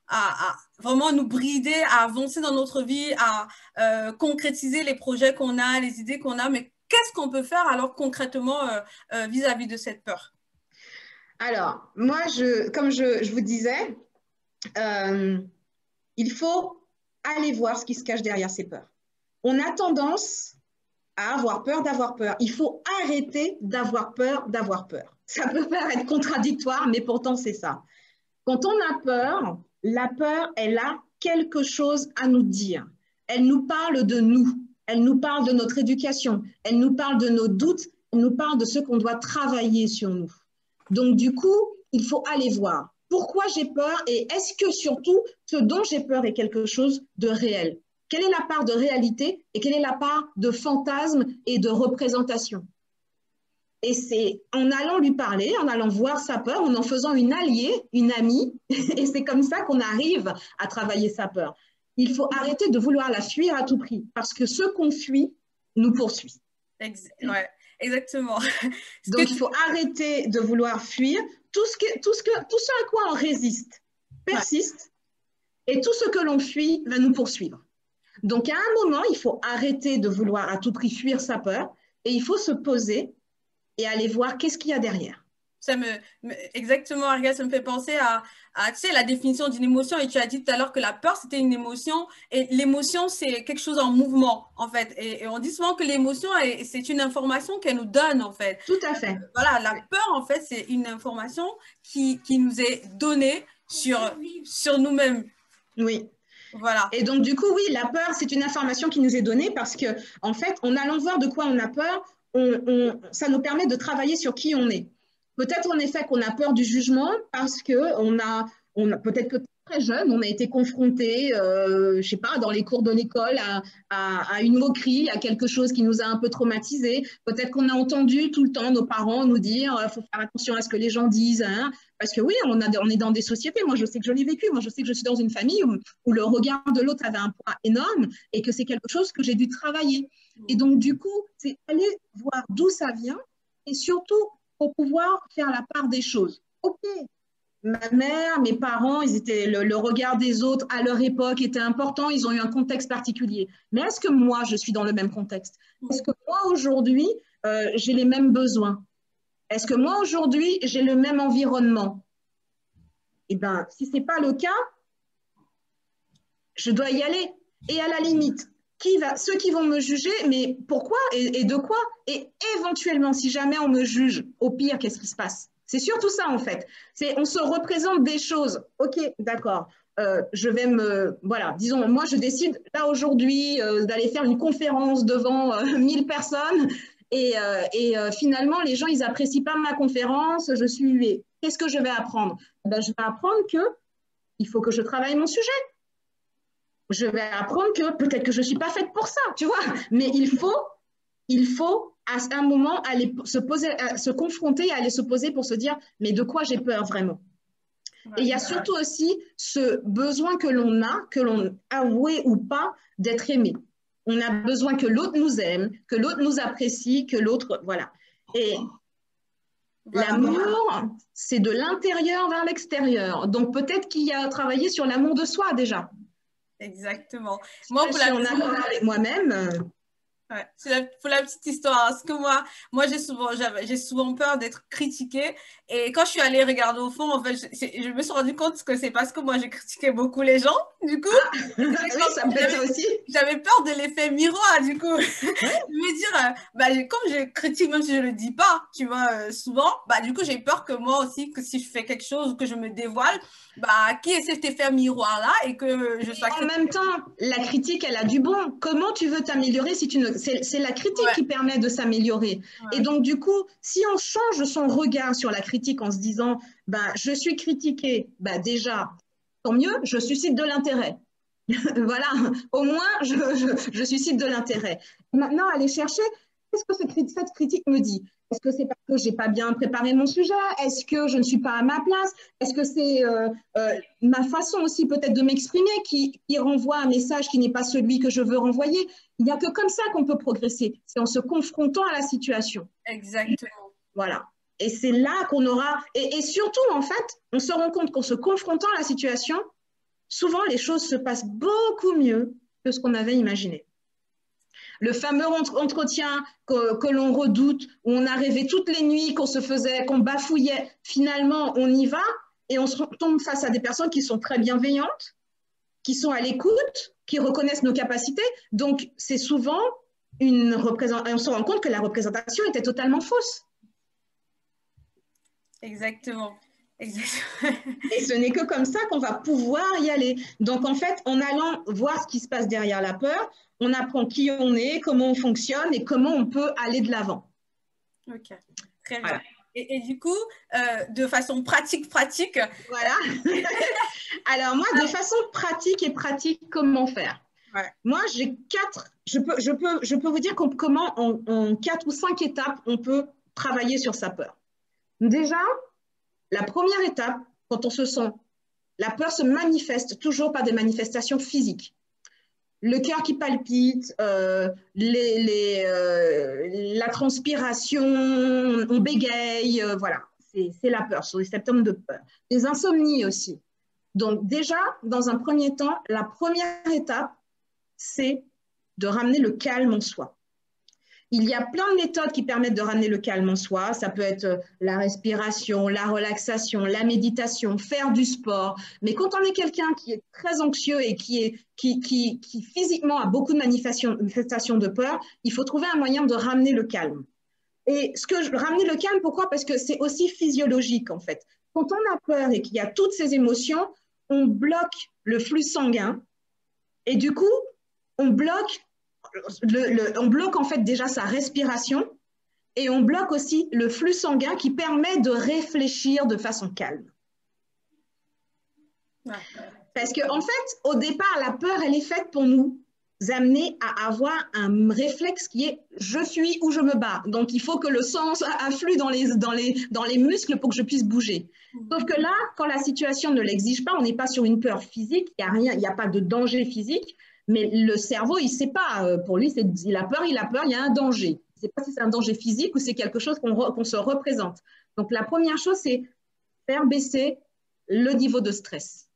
à vraiment nous brider, à avancer dans notre vie, à concrétiser les projets qu'on a, les idées qu'on a. Mais qu'est-ce qu'on peut faire alors concrètement vis-à-vis de cette peur? Alors, moi, comme je vous disais, il faut aller voir ce qui se cache derrière ces peurs. On a tendance à avoir peur d'avoir peur. Il faut arrêter d'avoir peur d'avoir peur. Ça peut paraître contradictoire, mais pourtant, c'est ça. Quand on a peur, la peur, elle a quelque chose à nous dire. Elle nous parle de nous. Elle nous parle de notre éducation. Elle nous parle de nos doutes. Elle nous parle de ce qu'on doit travailler sur nous. Donc, du coup, il faut aller voir. Pourquoi j'ai peur et est-ce que surtout ce dont j'ai peur est quelque chose de réel? Quelle est la part de réalité et quelle est la part de fantasme et de représentation? Et c'est en allant lui parler, en allant voir sa peur, en faisant une alliée, une amie, et c'est comme ça qu'on arrive à travailler sa peur. Il faut arrêter de vouloir la fuir à tout prix parce que ce qu'on fuit nous poursuit. Ouais, exactement. Donc, il faut arrêter de vouloir fuir. Tout ce à quoi on résiste persiste et tout ce que l'on fuit va nous poursuivre. Donc, à un moment, il faut arrêter de vouloir à tout prix fuir sa peur et il faut se poser et aller voir qu'est-ce qu'il y a derrière. Exactement, Ariel, ça me fait penser à, tu sais, la définition d'une émotion. Et tu as dit tout à l'heure que la peur, c'était une émotion. Et l'émotion, c'est quelque chose en mouvement, en fait. Et on dit souvent que l'émotion, c'est une information qu'elle nous donne, en fait. Tout à fait. Voilà, la peur, en fait, c'est une information qui nous est donnée sur nous-mêmes. Oui. Voilà. Et donc, du coup, oui, la peur, c'est une information qui nous est donnée parce que, en fait, en allant voir de quoi on a peur, ça nous permet de travailler sur qui on est. Peut-être en effet qu'on a peur du jugement parce qu'on peut-être que très jeune, on a été confronté, je sais pas, dans les cours de l'école à une moquerie, à quelque chose qui nous a un peu traumatisé. Peut-être qu'on a entendu tout le temps nos parents nous dire faut faire attention à ce que les gens disent, hein, parce que oui, on est dans des sociétés. Moi, je sais que je l'ai vécu. Moi, je sais que je suis dans une famille où le regard de l'autre avait un poids énorme et que c'est quelque chose que j'ai dû travailler. Et donc, du coup, c'est aller voir d'où ça vient et surtout pour pouvoir faire la part des choses. OK, ma mère, mes parents, le regard des autres à leur époque était important, ils ont eu un contexte particulier. Mais est-ce que moi, je suis dans le même contexte? Est-ce que moi, aujourd'hui, j'ai les mêmes besoins? Est-ce que moi, aujourd'hui, j'ai le même environnement? Eh bien, si ce n'est pas le cas, je dois y aller. Et à la limite, ceux qui vont me juger, mais pourquoi et de quoi? Et éventuellement, si jamais on me juge, au pire, qu'est-ce qui se passe? C'est surtout ça, en fait. On se représente des choses. OK, d'accord. Voilà, disons, moi, je décide, là, aujourd'hui, d'aller faire une conférence devant 1000 personnes. Et finalement, les gens, ils n'apprécient pas ma conférence. Je suis huée. Qu'est-ce que je vais apprendre? Ben, je vais apprendre qu'il faut que je travaille mon sujet. Je vais apprendre que peut-être que je ne suis pas faite pour ça, tu vois. Mais il faut à un moment aller se confronter, aller se poser pour se dire, mais de quoi j'ai peur vraiment? Et il y a surtout aussi ce besoin que l'on avoué ou pas, d'être aimé. On a besoin que l'autre nous aime, que l'autre nous apprécie, que l'autre, voilà. Et l'amour, c'est de l'intérieur vers l'extérieur. Donc peut-être qu'il y a à travailler sur l'amour de soi déjà. Exactement. Moi, pour avec moi-même. Ouais. Pour la petite histoire, parce que moi j'ai souvent peur d'être critiquée. Et quand je suis allée regarder au fond, en fait, je me suis rendu compte que c'est parce que moi, j'ai critiqué beaucoup les gens, du coup. Oui, ça me fait ça aussi. J'avais peur de l'effet miroir, du coup. Je me dire, comme je critique, même si je ne le dis pas, tu vois, souvent, du coup, j'ai peur que moi aussi, que si je fais quelque chose, que je me dévoile, qui est cet effet miroir-là et que je sois... En même temps, la critique, elle a du bon. Comment tu veux t'améliorer si tu ne... C'est la critique qui permet de s'améliorer. Et donc, du coup, si on change son regard sur la critique en se disant, je suis critiquée, déjà, tant mieux, je suscite de l'intérêt. Voilà, au moins, je suscite de l'intérêt. Maintenant, aller chercher, qu'est-ce que cette critique me dit? Est-ce que c'est parce que je n'ai pas bien préparé mon sujet? Est-ce que je ne suis pas à ma place? Est-ce que c'est ma façon aussi peut-être de m'exprimer qui renvoie un message qui n'est pas celui que je veux renvoyer? Il n'y a que comme ça qu'on peut progresser. C'est en se confrontant à la situation. Exactement. Voilà. Et c'est là qu'on aura… Et surtout, en fait, on se rend compte qu'en se confrontant à la situation, souvent les choses se passent beaucoup mieux que ce qu'on avait imaginé. Le fameux entretien que l'on redoute, où on a rêvé toutes les nuits, qu'on bafouillait, finalement, on y va et on se tombe face à des personnes qui sont très bienveillantes, qui sont à l'écoute, qui reconnaissent nos capacités. Donc, c'est souvent une représentation. On se rend compte que la représentation était totalement fausse. Exactement. Et ce n'est que comme ça qu'on va pouvoir y aller. Donc, en fait, en allant voir ce qui se passe derrière la peur, on apprend qui on est, comment on fonctionne et comment on peut aller de l'avant. Ok, très bien. Et du coup, de façon pratique. Voilà. Alors, moi, de façon pratique, comment faire? Moi, j'ai 4, je peux vous dire comment en 4 ou 5 étapes, on peut travailler sur sa peur. Déjà, la première étape, quand on se sent, la peur se manifeste toujours par des manifestations physiques. Le cœur qui palpite, la transpiration, on bégaye, voilà, c'est la peur, sur les symptômes de peur. Les insomnies aussi. Donc déjà, dans un premier temps, la première étape, c'est de ramener le calme en soi. Il y a plein de méthodes qui permettent de ramener le calme en soi. Ça peut être la respiration, la relaxation, la méditation, faire du sport. Mais quand on est quelqu'un qui est très anxieux et qui physiquement a beaucoup de manifestations de peur, il faut trouver un moyen de ramener le calme. Et ramener le calme, pourquoi? Parce que c'est aussi physiologique en fait. Quand on a peur et qu'il y a toutes ces émotions, on bloque le flux sanguin et du coup, on bloque en fait déjà sa respiration et on bloque aussi le flux sanguin qui permet de réfléchir de façon calme. Parce qu'en fait, au départ, la peur, elle est faite pour nous amener à avoir un réflexe qui est « je fuis ou je me bats ». Donc, il faut que le sang afflue dans les muscles pour que je puisse bouger. Sauf que là, quand la situation ne l'exige pas, on n'est pas sur une peur physique, il n'y a pas de danger physique. Mais le cerveau, il ne sait pas. Pour lui, il a peur, il y a un danger. Il ne sait pas si c'est un danger physique ou c'est quelque chose qu'on se représente. Donc, la première chose, c'est faire baisser le niveau de stress.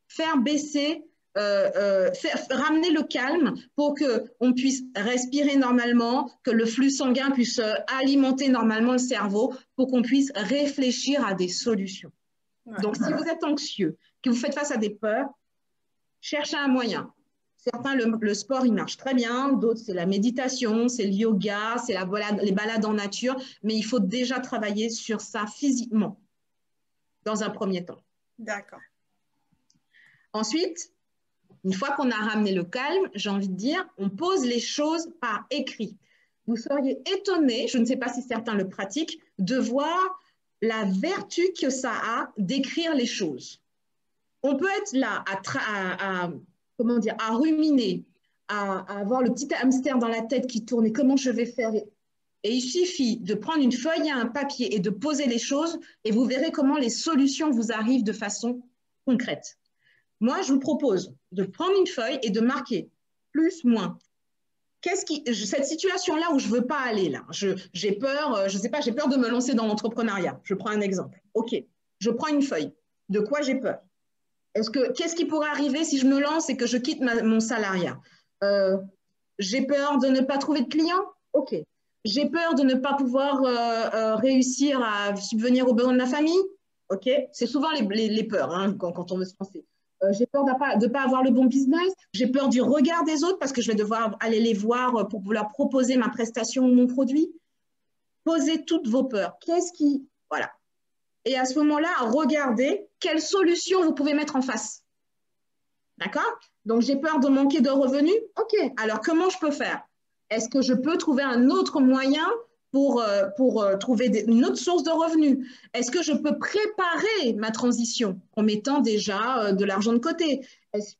Faire baisser, ramener le calme pour qu'on puisse respirer normalement, que le flux sanguin puisse alimenter normalement le cerveau pour qu'on puisse réfléchir à des solutions. Ouais. Donc, si vous êtes anxieux, que vous faites face à des peurs, cherchez un moyen. Certains, le sport, il marche très bien. D'autres, c'est la méditation, c'est le yoga, c'est les balades en nature. Mais il faut déjà travailler sur ça physiquement, dans un premier temps. D'accord. Ensuite, une fois qu'on a ramené le calme, j'ai envie de dire, on pose les choses par écrit. Vous seriez étonnés, je ne sais pas si certains le pratiquent, de voir la vertu que ça a d'écrire les choses. On peut être là comment dire, à ruminer, à avoir le petit hamster dans la tête qui tourne et comment je vais faire. Et il suffit de prendre une feuille et un papier et de poser les choses et vous verrez comment les solutions vous arrivent de façon concrète. Moi, je vous propose de prendre une feuille et de marquer plus, moins. Cette situation-là où je ne veux pas aller, là, j'ai peur, je ne sais pas, j'ai peur de me lancer dans l'entrepreneuriat. Je prends un exemple. OK, je prends une feuille. De quoi j'ai peur? Qu'est-ce qui pourrait arriver si je me lance et que je quitte mon salariat? J'ai peur de ne pas trouver de clients? OK. J'ai peur de ne pas pouvoir réussir à subvenir aux besoins de la famille? OK. C'est souvent les peurs hein, quand on veut se lancer. J'ai peur de ne pas avoir le bon business. J'ai peur du regard des autres parce que je vais devoir aller les voir pour leur proposer ma prestation ou mon produit. Posez toutes vos peurs. Voilà. Et à ce moment-là, regardez quelles solutions vous pouvez mettre en face. D'accord? Donc, j'ai peur de manquer de revenus. OK. Alors, comment je peux faire? Est-ce que je peux trouver un autre moyen pour trouver une autre source de revenus? Est-ce que je peux préparer ma transition en mettant déjà de l'argent de côté? Est-ce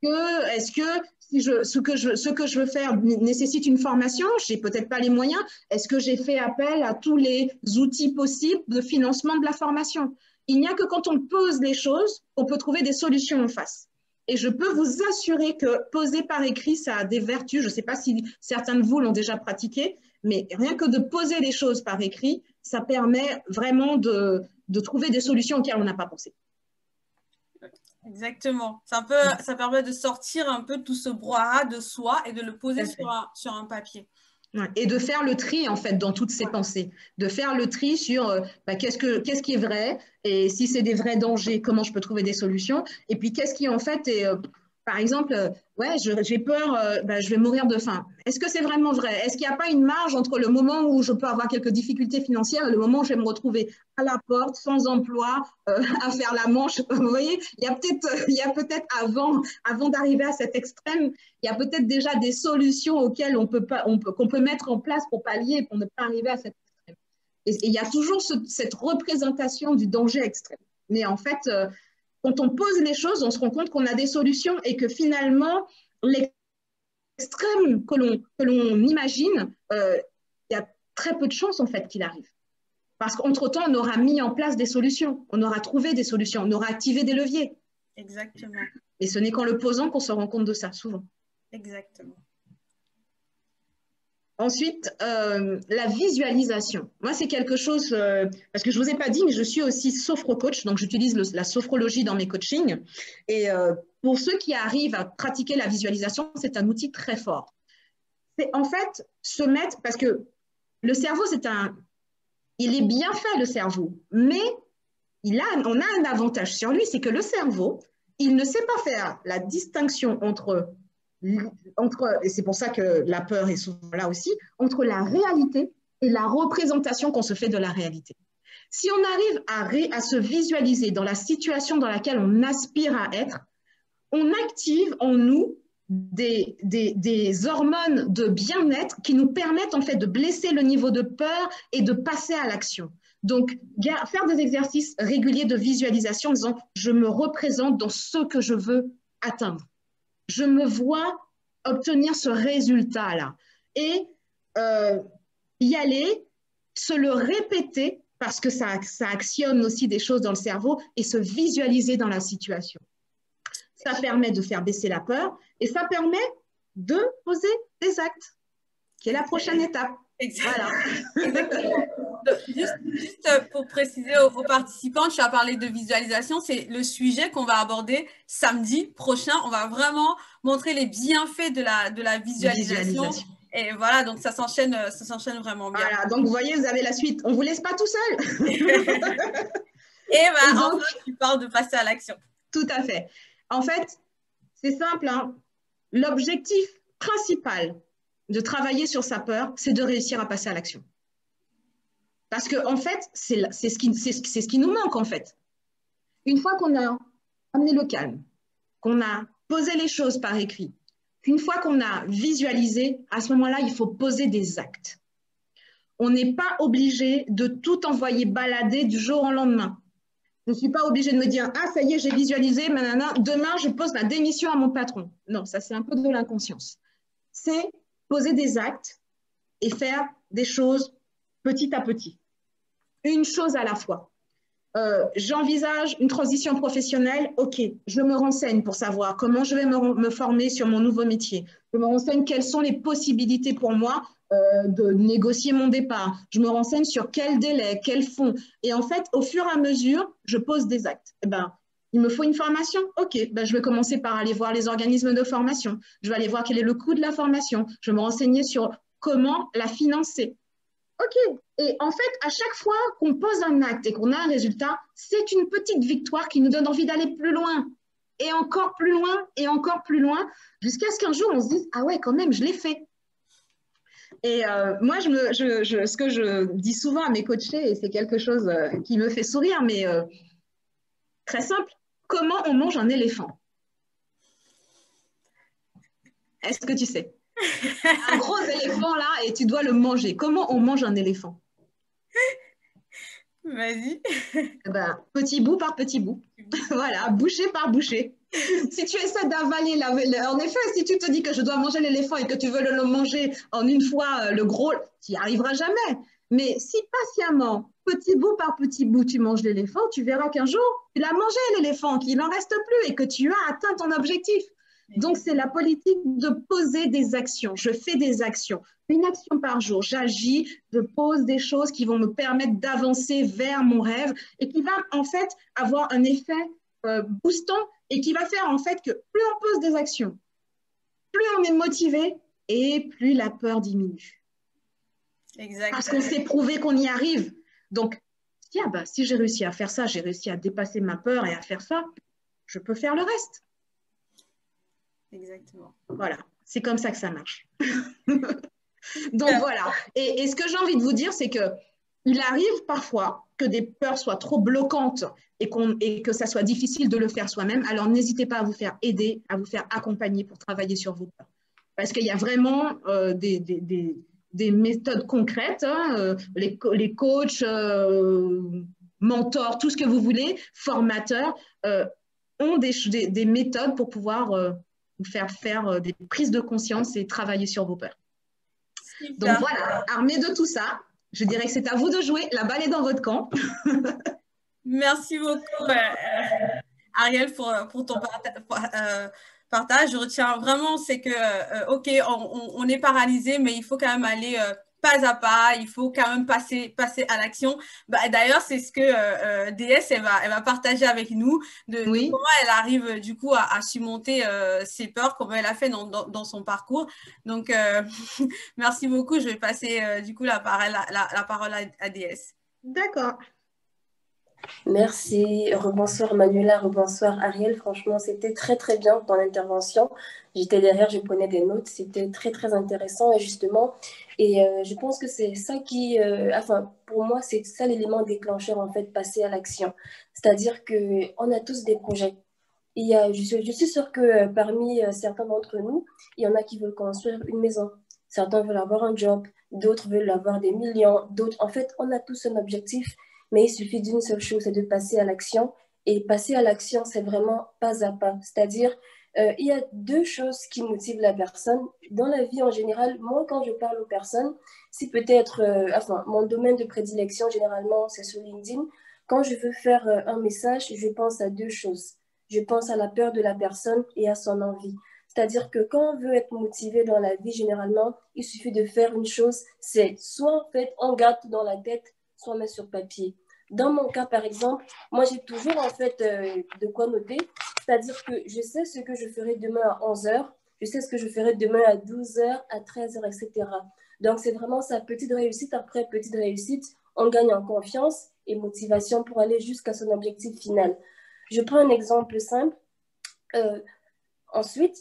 que si ce que je veux faire nécessite une formation? Je n'ai peut-être pas les moyens. Est-ce que j'ai fait appel à tous les outils possibles de financement de la formation? Il n'y a que quand on pose les choses qu'on peut trouver des solutions en face. Et je peux vous assurer que poser par écrit, ça a des vertus. Je ne sais pas si certains de vous l'ont déjà pratiqué, mais rien que de poser les choses par écrit, ça permet vraiment de trouver des solutions auxquelles on n'a pas pensé. Exactement. Ça permet de sortir un peu tout ce brouhaha de soi et de le poser sur un papier. Ouais. Et de faire le tri, en fait, dans toutes ces pensées. De faire le tri sur qu'est-ce qui est vrai et si c'est des vrais dangers, comment je peux trouver des solutions. Et puis, qu'est-ce qui, en fait, est… par exemple, j'ai peur, je vais mourir de faim. Est-ce que c'est vraiment vrai? Est-ce qu'il n'y a pas une marge entre le moment où je peux avoir quelques difficultés financières et le moment où je vais me retrouver à la porte, sans emploi, à faire la manche? Vous voyez, il y a peut-être avant d'arriver à cet extrême, il y a peut-être déjà des solutions auxquelles qu'on peut mettre en place pour pallier, pour ne pas arriver à cet extrême. Et il y a toujours cette représentation du danger extrême. Mais en fait… quand on pose les choses, on se rend compte qu'on a des solutions et que finalement, l'extrême que l'on imagine, il y a très peu de chances en fait qu'il arrive. Parce qu'entre-temps, on aura mis en place des solutions, on aura trouvé des solutions, on aura activé des leviers. Exactement. Et ce n'est qu'en le posant qu'on se rend compte de ça, souvent. Exactement. Ensuite, la visualisation. Moi, c'est quelque chose, parce que je ne vous ai pas dit, mais je suis aussi sophro-coach, donc j'utilise la sophrologie dans mes coachings. Et pour ceux qui arrivent à pratiquer la visualisation, c'est un outil très fort. C'est en fait se mettre, parce que le cerveau, il est bien fait, le cerveau, mais on a un avantage sur lui, c'est que le cerveau, il ne sait pas faire la distinction entre, et c'est pour ça que la peur est souvent là aussi, entre la réalité et la représentation qu'on se fait de la réalité. Si on arrive à se visualiser dans la situation dans laquelle on aspire à être, on active en nous des hormones de bien-être qui nous permettent en fait de blesser le niveau de peur et de passer à l'action. Donc, faire des exercices réguliers de visualisation en disant « je me représente dans ce que je veux atteindre. Je me vois obtenir ce résultat-là. » Et y aller, se le répéter parce que ça actionne aussi des choses dans le cerveau et se visualiser dans la situation. Ça permet de faire baisser la peur et ça permet de poser des actes, qui est la prochaine étape. Voilà. Exactement. Juste pour préciser aux participants, tu as parlé de visualisation, c'est le sujet qu'on va aborder samedi prochain. On va vraiment montrer les bienfaits de la visualisation. Et voilà, donc ça s'enchaîne vraiment bien. Voilà, donc vous voyez, vous avez la suite. On ne vous laisse pas tout seul. Et enfin, tu parles de passer à l'action. Tout à fait. En fait, c'est simple, hein. L'objectif principal de travailler sur sa peur, c'est de réussir à passer à l'action. Parce que en fait, c'est ce qui nous manque en fait. Une fois qu'on a amené le calme, qu'on a posé les choses par écrit, une fois qu'on a visualisé, à ce moment-là, il faut poser des actes. On n'est pas obligé de tout envoyer balader du jour au lendemain. Je ne suis pas obligée de me dire « Ah, ça y est, j'ai visualisé, manana, demain, je pose ma démission à mon patron. » Non, ça, c'est un peu de l'inconscience. C'est poser des actes et faire des choses petit à petit. Une chose à la fois. J'envisage une transition professionnelle, ok, je me renseigne pour savoir comment je vais me former sur mon nouveau métier. Je me renseigne quelles sont les possibilités pour moi de négocier mon départ. Je me renseigne sur quel délai, quel fonds. Et en fait, au fur et à mesure, je pose des actes. Eh ben, il me faut une formation, ok, ben, je vais commencer par aller voir les organismes de formation. Je vais aller voir quel est le coût de la formation. Je vais me renseigner sur comment la financer. Ok, et en fait, à chaque fois qu'on pose un acte et qu'on a un résultat, c'est une petite victoire qui nous donne envie d'aller plus loin, et encore plus loin, et encore plus loin, jusqu'à ce qu'un jour, on se dise « Ah ouais, quand même, je l'ai fait ». Et moi, ce que je dis souvent à mes coachés, et c'est quelque chose qui me fait sourire, mais très simple, comment on mange un éléphant? Est-ce que tu sais? Un gros éléphant là et tu dois le manger. Comment on mange un éléphant? Vas-y. Ben, petit bout par petit bout. Voilà, bouchée par bouchée. Si tu essaies d'avaler, en effet, si tu te dis que je dois manger l'éléphant et que tu veux le manger en une fois, le gros, tu n'y arriveras jamais. Mais si patiemment, petit bout par petit bout, tu manges l'éléphant, tu verras qu'un jour, tu l'as mangé l'éléphant, qu'il n'en reste plus et que tu as atteint ton objectif. Donc, c'est la politique de poser des actions. Je fais des actions. Une action par jour. J'agis, je pose des choses qui vont me permettre d'avancer vers mon rêve et qui va en fait avoir un effet boostant et qui va faire en fait que plus on pose des actions, plus on est motivé et plus la peur diminue. Exactement. Parce qu'on s'est prouvé qu'on y arrive. Donc, si j'ai réussi à faire ça, j'ai réussi à dépasser ma peur et à faire ça, je peux faire le reste. Exactement. Voilà, c'est comme ça que ça marche. Donc voilà, et ce que j'ai envie de vous dire, c'est qu'il arrive parfois que des peurs soient trop bloquantes et que ça soit difficile de le faire soi-même. Alors n'hésitez pas à vous faire aider, à vous faire accompagner pour travailler sur vos peurs. Parce qu'il y a vraiment des méthodes concrètes, hein, les coachs, mentors, tout ce que vous voulez, formateurs, ont des méthodes pour pouvoir vous faire des prises de conscience et travailler sur vos peurs. Super. Donc voilà, armé de tout ça, je dirais que c'est à vous de jouer. La balle est dans votre camp. Merci beaucoup, Ariel, pour ton partage. Je retiens vraiment, c'est que, ok, on est paralysé, mais il faut quand même aller pas à pas, il faut quand même passer à l'action. Bah, d'ailleurs, c'est ce que DS, elle va partager avec nous, de comment elle arrive du coup à surmonter ses peurs, comment elle a fait dans son parcours. Donc, merci beaucoup. Je vais passer du coup la parole à DS. D'accord. Merci. Rebonsoir Manuela, rebonsoir Ariel. Franchement, c'était très très bien ton intervention. J'étais derrière, je prenais des notes. C'était très très intéressant et justement. Et je pense que c'est ça qui, enfin, pour moi, c'est ça l'élément déclencheur en fait, passer à l'action. C'est-à-dire que on a tous des projets. Je suis sûre que parmi certains d'entre nous, il y en a qui veulent construire une maison. Certains veulent avoir un job, d'autres veulent avoir des millions, d'autres. En fait, on a tous un objectif, mais il suffit d'une seule chose, c'est de passer à l'action. Et passer à l'action, c'est vraiment pas à pas. C'est-à-dire, il y a deux choses qui motivent la personne. Dans la vie en général, moi, quand je parle aux personnes, si peut-être, enfin, mon domaine de prédilection, généralement, c'est sur LinkedIn. Quand je veux faire un message, je pense à deux choses. Je pense à la peur de la personne et à son envie. C'est-à-dire que quand on veut être motivé dans la vie, généralement, il suffit de faire une chose, c'est soit en fait on garde dans la tête, soit on met sur papier. Dans mon cas, par exemple, moi j'ai toujours en fait de quoi noter. C'est-à-dire que je sais ce que je ferai demain à 11 heures, je sais ce que je ferai demain à 12 heures, à 13 heures, etc. Donc c'est vraiment sa petite réussite après petite réussite, on gagne en confiance et motivation pour aller jusqu'à son objectif final. Je prends un exemple simple. Ensuite,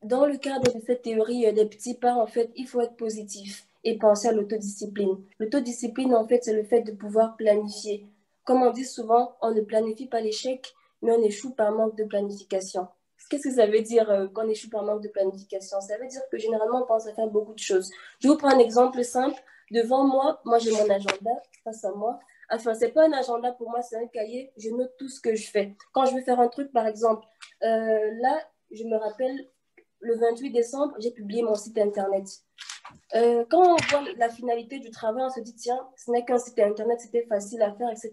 dans le cadre de cette théorie des petits pas, en fait, il faut être positif et penser à l'autodiscipline. L'autodiscipline, en fait, c'est le fait de pouvoir planifier. Comme on dit souvent, on ne planifie pas l'échec, mais on échoue par manque de planification. Qu'est-ce que ça veut dire qu'on échoue par manque de planification? Ça veut dire que généralement, on pense à faire beaucoup de choses. Je vous prends un exemple simple. Devant moi, j'ai mon agenda face à moi. Enfin, ce n'est pas un agenda pour moi, c'est un cahier. Je note tout ce que je fais. Quand je veux faire un truc, par exemple, là, je me rappelle, le 28 décembre, j'ai publié mon site internet. Quand on voit la finalité du travail, on se dit, tiens, ce n'est qu'un site internet, c'était facile à faire, etc.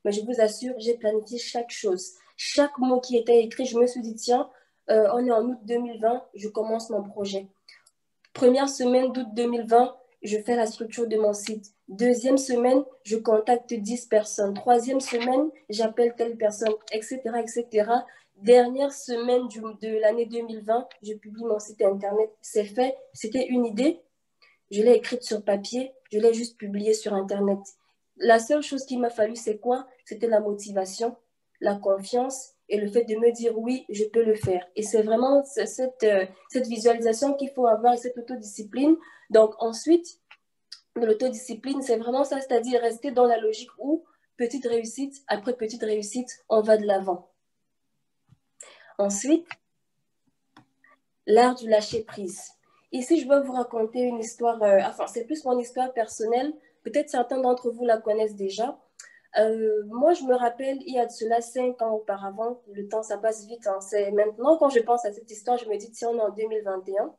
Mais je vous assure, j'ai planifié chaque chose. Chaque mot qui était écrit, je me suis dit, tiens, on est en août 2020, je commence mon projet. Première semaine d'août 2020, je fais la structure de mon site. Deuxième semaine, je contacte 10 personnes. Troisième semaine, j'appelle telle personne, etc., etc. Dernière semaine de l'année 2020, je publie mon site internet. C'est fait. C'était une idée. Je l'ai écrite sur papier. Je l'ai juste publiée sur internet. La seule chose qu'il m'a fallu, c'est quoi? C'était la motivation, la confiance et le fait de me dire oui, je peux le faire. Et c'est vraiment cette visualisation qu'il faut avoir, cette autodiscipline. Donc ensuite, de l'autodiscipline, c'est vraiment ça, c'est-à-dire rester dans la logique où petite réussite, après petite réussite, on va de l'avant. Ensuite, l'art du lâcher-prise. Ici, je vais vous raconter une histoire, enfin, c'est plus mon histoire personnelle. Peut-être certains d'entre vous la connaissent déjà. Moi, je me rappelle, il y a de cela 5 ans auparavant, le temps, ça passe vite. Hein. C'est maintenant, quand je pense à cette histoire, je me dis, tiens, on est en 2021.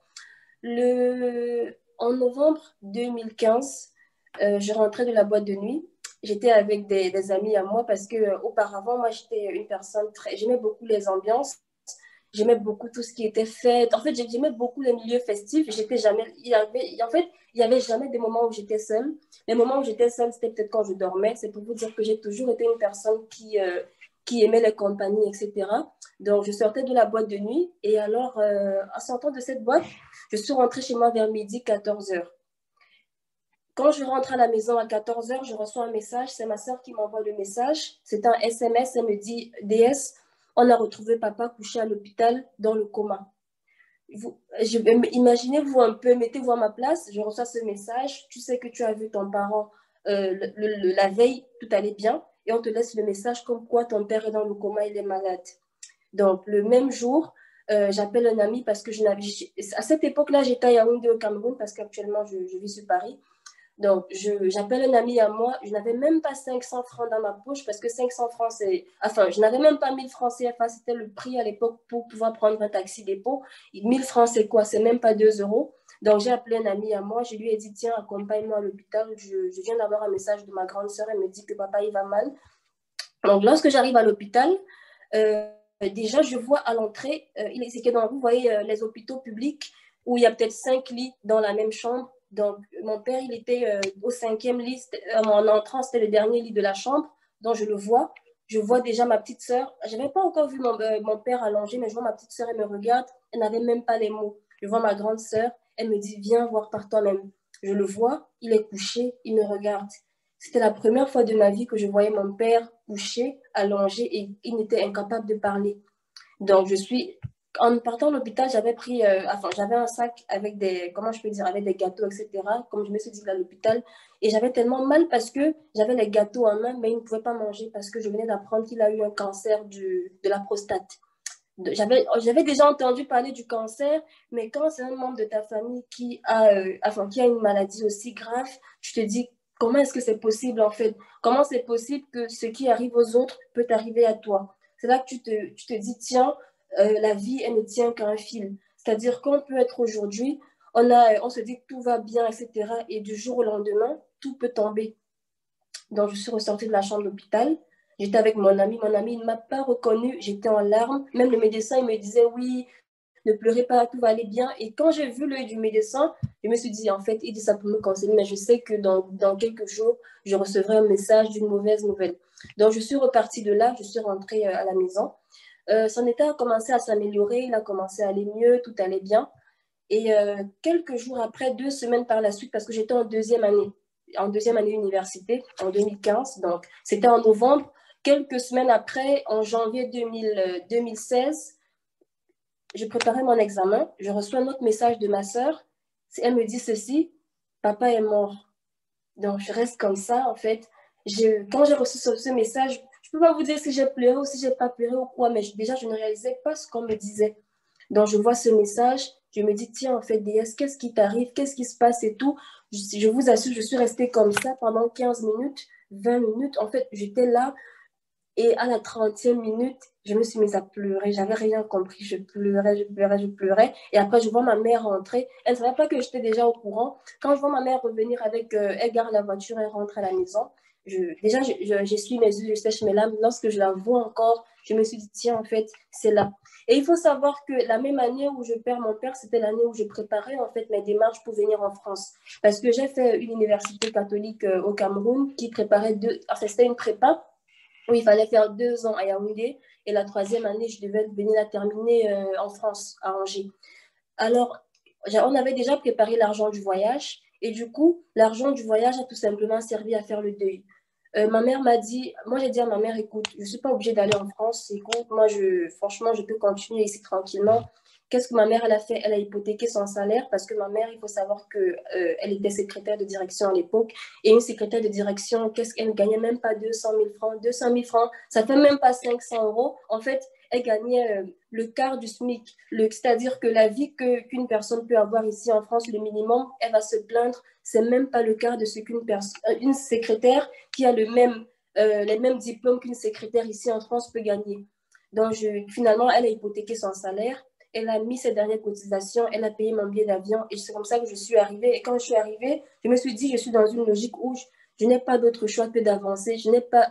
En novembre 2015, je rentrais de la boîte de nuit. J'étais avec des amis à moi parce que auparavant, moi, j'étais une personne j'aimais beaucoup les ambiances. J'aimais beaucoup tout ce qui était fête. En fait, j'aimais beaucoup les milieux festifs. En fait, il n'y avait jamais des moments où j'étais seule. Les moments où j'étais seule, c'était peut-être quand je dormais. C'est pour vous dire que j'ai toujours été une personne qui aimait les compagnies, etc. Donc, je sortais de la boîte de nuit. Et alors, en sortant de cette boîte, je suis rentrée chez moi vers midi, 14 heures. Quand je rentre à la maison à 14 heures, je reçois un message. C'est ma soeur qui m'envoie le message. C'est un SMS. Elle me dit, DS, on a retrouvé papa couché à l'hôpital dans le coma. Imaginez-vous un peu, mettez-vous à ma place. Je reçois ce message. Tu sais que tu as vu ton parent la veille, tout allait bien. Et on te laisse le message comme quoi ton père est dans le coma, il est malade. Donc, le même jour, j'appelle un ami parce que à cette époque-là, j'étais à Yaoundé au Cameroun parce qu'actuellement, je vis sur Paris. Donc, j'appelle un ami à moi. Je n'avais même pas 500 francs dans ma poche parce que 500 francs, c'est... Enfin, je n'avais même pas 1000 francs CFA. C'était le prix à l'époque pour pouvoir prendre un taxi dépôt. 1000 francs, c'est quoi? C'est même pas 2 euros. Donc, j'ai appelé un ami à moi. Je lui ai dit, tiens, accompagne-moi à l'hôpital. Je viens d'avoir un message de ma grande sœur. Elle me dit que papa, il va mal. Donc, lorsque j'arrive à l'hôpital, déjà, je vois à l'entrée, c'est que vous voyez les hôpitaux publics où il y a peut-être 5 lits dans la même chambre. Donc, mon père, il était au 5e lit. En entrant, c'était le dernier lit de la chambre. Donc, je le vois. Je vois déjà ma petite sœur. Je n'avais pas encore vu mon père allongé, mais je vois ma petite sœur, elle me regarde. Elle n'avait même pas les mots. Je vois ma grande sœur. Elle me dit, viens voir par toi-même. Je le vois. Il est couché. Il me regarde. C'était la première fois de ma vie que je voyais mon père couché, allongé, et il était incapable de parler. Donc, en partant de l'hôpital, j'avais pris, j'avais un sac avec des, comment je peux dire, avec des gâteaux, etc. Comme je me suis dit à l'hôpital. Et j'avais tellement mal parce que j'avais les gâteaux en main, mais il ne pouvait pas manger parce que je venais d'apprendre qu'il a eu un cancer de la prostate. J'avais déjà entendu parler du cancer, mais quand c'est un membre de ta famille qui a une maladie aussi grave, tu te dis, comment est-ce que c'est possible en fait? Comment c'est possible que ce qui arrive aux autres peut arriver à toi? C'est là que tu te dis, tiens, la vie, elle ne tient qu'à un fil. C'est-à-dire qu'on peut être aujourd'hui, on se dit que tout va bien, etc. Et du jour au lendemain, tout peut tomber. Donc, je suis ressortie de la chambre d'hôpital. J'étais avec mon ami. Mon ami, il ne m'a pas reconnue. J'étais en larmes. Même le médecin, il me disait, oui, ne pleurez pas, tout va aller bien. Et quand j'ai vu l'œil du médecin, je me suis dit, en fait, il dit ça pour me conseiller, mais je sais que dans quelques jours, je recevrai un message d'une mauvaise nouvelle. Donc, je suis repartie de là. Je suis rentrée à la maison. Son état a commencé à s'améliorer. Il a commencé à aller mieux. Tout allait bien. Et quelques jours après, 2 semaines par la suite, parce que j'étais en deuxième année université, en 2015, donc c'était en novembre. Quelques semaines après, en janvier 2016, je préparais mon examen. Je reçois un autre message de ma sœur. Elle me dit ceci, papa est mort. Donc, je reste comme ça, en fait. Quand j'ai reçu ce message, je ne peux pas vous dire si j'ai pleuré ou si je n'ai pas pleuré ou quoi, mais déjà, je ne réalisais pas ce qu'on me disait. Donc, je vois ce message, je me dis, tiens, en fait, DS, qu'est-ce qui t'arrive? Qu'est-ce qui se passe et tout? Je vous assure, je suis restée comme ça pendant 15 minutes, 20 minutes. En fait, j'étais là et à la 30e minute, je me suis mise à pleurer. J'avais rien compris. Je pleurais, je pleurais, je pleurais. Et après, je vois ma mère rentrer. Elle ne savait pas que j'étais déjà au courant. Quand je vois ma mère revenir elle gare la voiture, elle rentre à la maison. J'essuie mes yeux, je sèche mes larmes. Lorsque je la vois encore, je me suis dit, tiens, en fait, c'est là. Et il faut savoir que la même année où je perds mon père, c'était l'année où je préparais en fait mes démarches pour venir en France. Parce que j'ai fait une université catholique au Cameroun qui préparait c'était une prépa où il fallait faire 2 ans à Yaoundé. Et la 3e année, je devais venir la terminer en France, à Angers. Alors, on avait déjà préparé l'argent du voyage. Et du coup, l'argent du voyage a tout simplement servi à faire le deuil. Ma mère m'a dit, moi j'ai dit à ma mère, écoute, je ne suis pas obligée d'aller en France, écoute, moi franchement, je peux continuer ici tranquillement. Qu'est-ce que ma mère, elle a fait? Elle a hypothéqué son salaire parce que ma mère, il faut savoir qu'elle était secrétaire de direction à l'époque. Et une secrétaire de direction, qu'est-ce qu'elle ne gagnait même pas 200 000 francs? 200 000 francs, ça fait même pas 500 euros. En fait, elle gagnait le quart du SMIC. C'est-à-dire que la vie qu'une personne peut avoir ici en France, le minimum, elle va se plaindre, c'est même pas le quart de ce une secrétaire qui a les mêmes diplômes qu'une secrétaire ici en France peut gagner. Donc, finalement, elle a hypothéqué son salaire. Elle a mis ses dernières cotisations, elle a payé mon billet d'avion et c'est comme ça que je suis arrivée. Et quand je suis arrivée, je me suis dit, je suis dans une logique où je n'ai pas d'autre choix que d'avancer.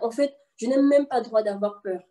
En fait, je n'ai même pas droit d'avoir peur.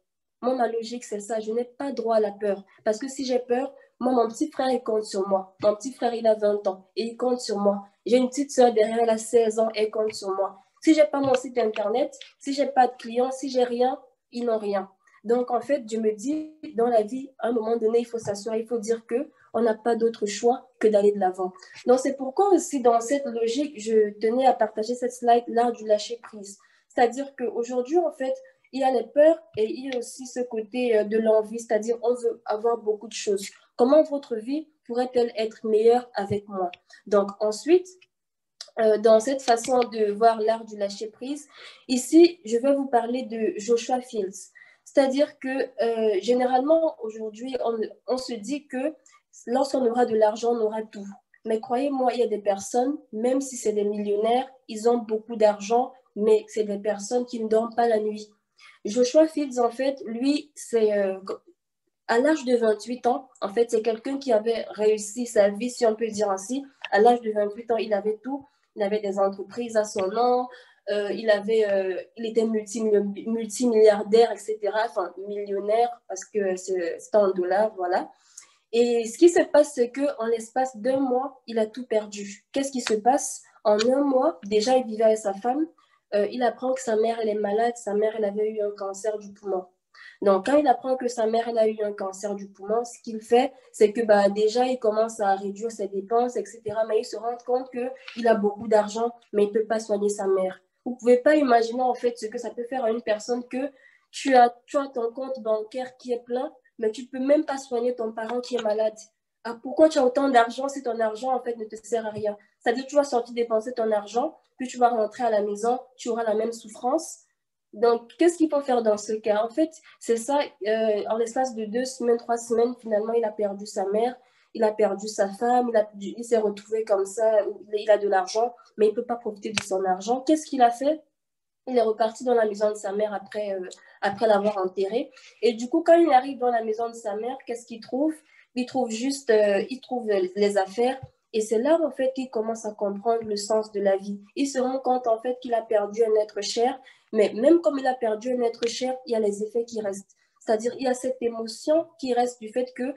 Moi, ma logique, c'est ça. Je n'ai pas droit à la peur. Parce que si j'ai peur, moi, mon petit frère, il compte sur moi. Mon petit frère, il a 20 ans et il compte sur moi. J'ai une petite soeur derrière, elle a 16 ans et elle compte sur moi. Si je n'ai pas mon site internet, si je n'ai pas de clients, si j'ai rien, ils n'ont rien. Donc, en fait, je me dis, dans la vie, à un moment donné, il faut s'assurer, il faut dire qu'on n'a pas d'autre choix que d'aller de l'avant. Donc, c'est pourquoi aussi, dans cette logique, je tenais à partager cette slide, l'art du lâcher-prise. C'est-à-dire qu'aujourd'hui, en fait, il y a les peurs et il y a aussi ce côté de l'envie, c'est-à-dire on veut avoir beaucoup de choses. Comment votre vie pourrait-elle être meilleure avec moi? Donc, ensuite, dans cette façon de voir l'art du lâcher-prise, ici, je vais vous parler de Joshua Fields. C'est-à-dire que généralement, aujourd'hui, on se dit que lorsqu'on aura de l'argent, on aura tout. Mais croyez-moi, il y a des personnes, même si c'est des millionnaires, ils ont beaucoup d'argent, mais c'est des personnes qui ne dorment pas la nuit. Joshua Fields, en fait, lui, c'est à l'âge de 28 ans, en fait, c'est quelqu'un qui avait réussi sa vie, si on peut dire ainsi. À l'âge de 28 ans, il avait tout. Il avait des entreprises à son nom. Il était multimilliardaire, etc. Enfin, millionnaire, parce que c'était en dollars, voilà. Et ce qui se passe, c'est qu'en l'espace d'1 mois, il a tout perdu. Qu'est-ce qui se passe? En 1 mois, déjà, il vivait avec sa femme. Il apprend que sa mère, elle est malade. Sa mère, elle avait eu un cancer du poumon. Donc, quand il apprend que sa mère, elle a eu un cancer du poumon, ce qu'il fait, c'est que déjà, il commence à réduire ses dépenses, etc. Mais il se rend compte qu'il a beaucoup d'argent, mais il ne peut pas soigner sa mère. Vous ne pouvez pas imaginer, en fait, ce que ça peut faire à une personne que tu as ton compte bancaire qui est plein, mais tu ne peux même pas soigner ton parent qui est malade. Ah, pourquoi tu as autant d'argent si ton argent, en fait, ne te sert à rien? C'est-à-dire que tu vas sortir dépenser ton argent, puis tu vas rentrer à la maison, tu auras la même souffrance. Donc, qu'est-ce qu'il faut faire dans ce cas? En fait, c'est ça, en l'espace de 2 semaines, 3 semaines, finalement, il a perdu sa mère, il a perdu sa femme, il s'est retrouvé comme ça, il a de l'argent, mais il ne peut pas profiter de son argent. Qu'est-ce qu'il a fait? Il est reparti dans la maison de sa mère après l'avoir enterrée. Et du coup, quand il arrive dans la maison de sa mère, qu'est-ce qu'il trouve? Il trouve les affaires. Et c'est là, en fait, qu'il commence à comprendre le sens de la vie. Il se rend compte, en fait, qu'il a perdu un être cher. Mais même comme il a perdu un être cher, il y a les effets qui restent. C'est-à-dire, il y a cette émotion qui reste du fait que,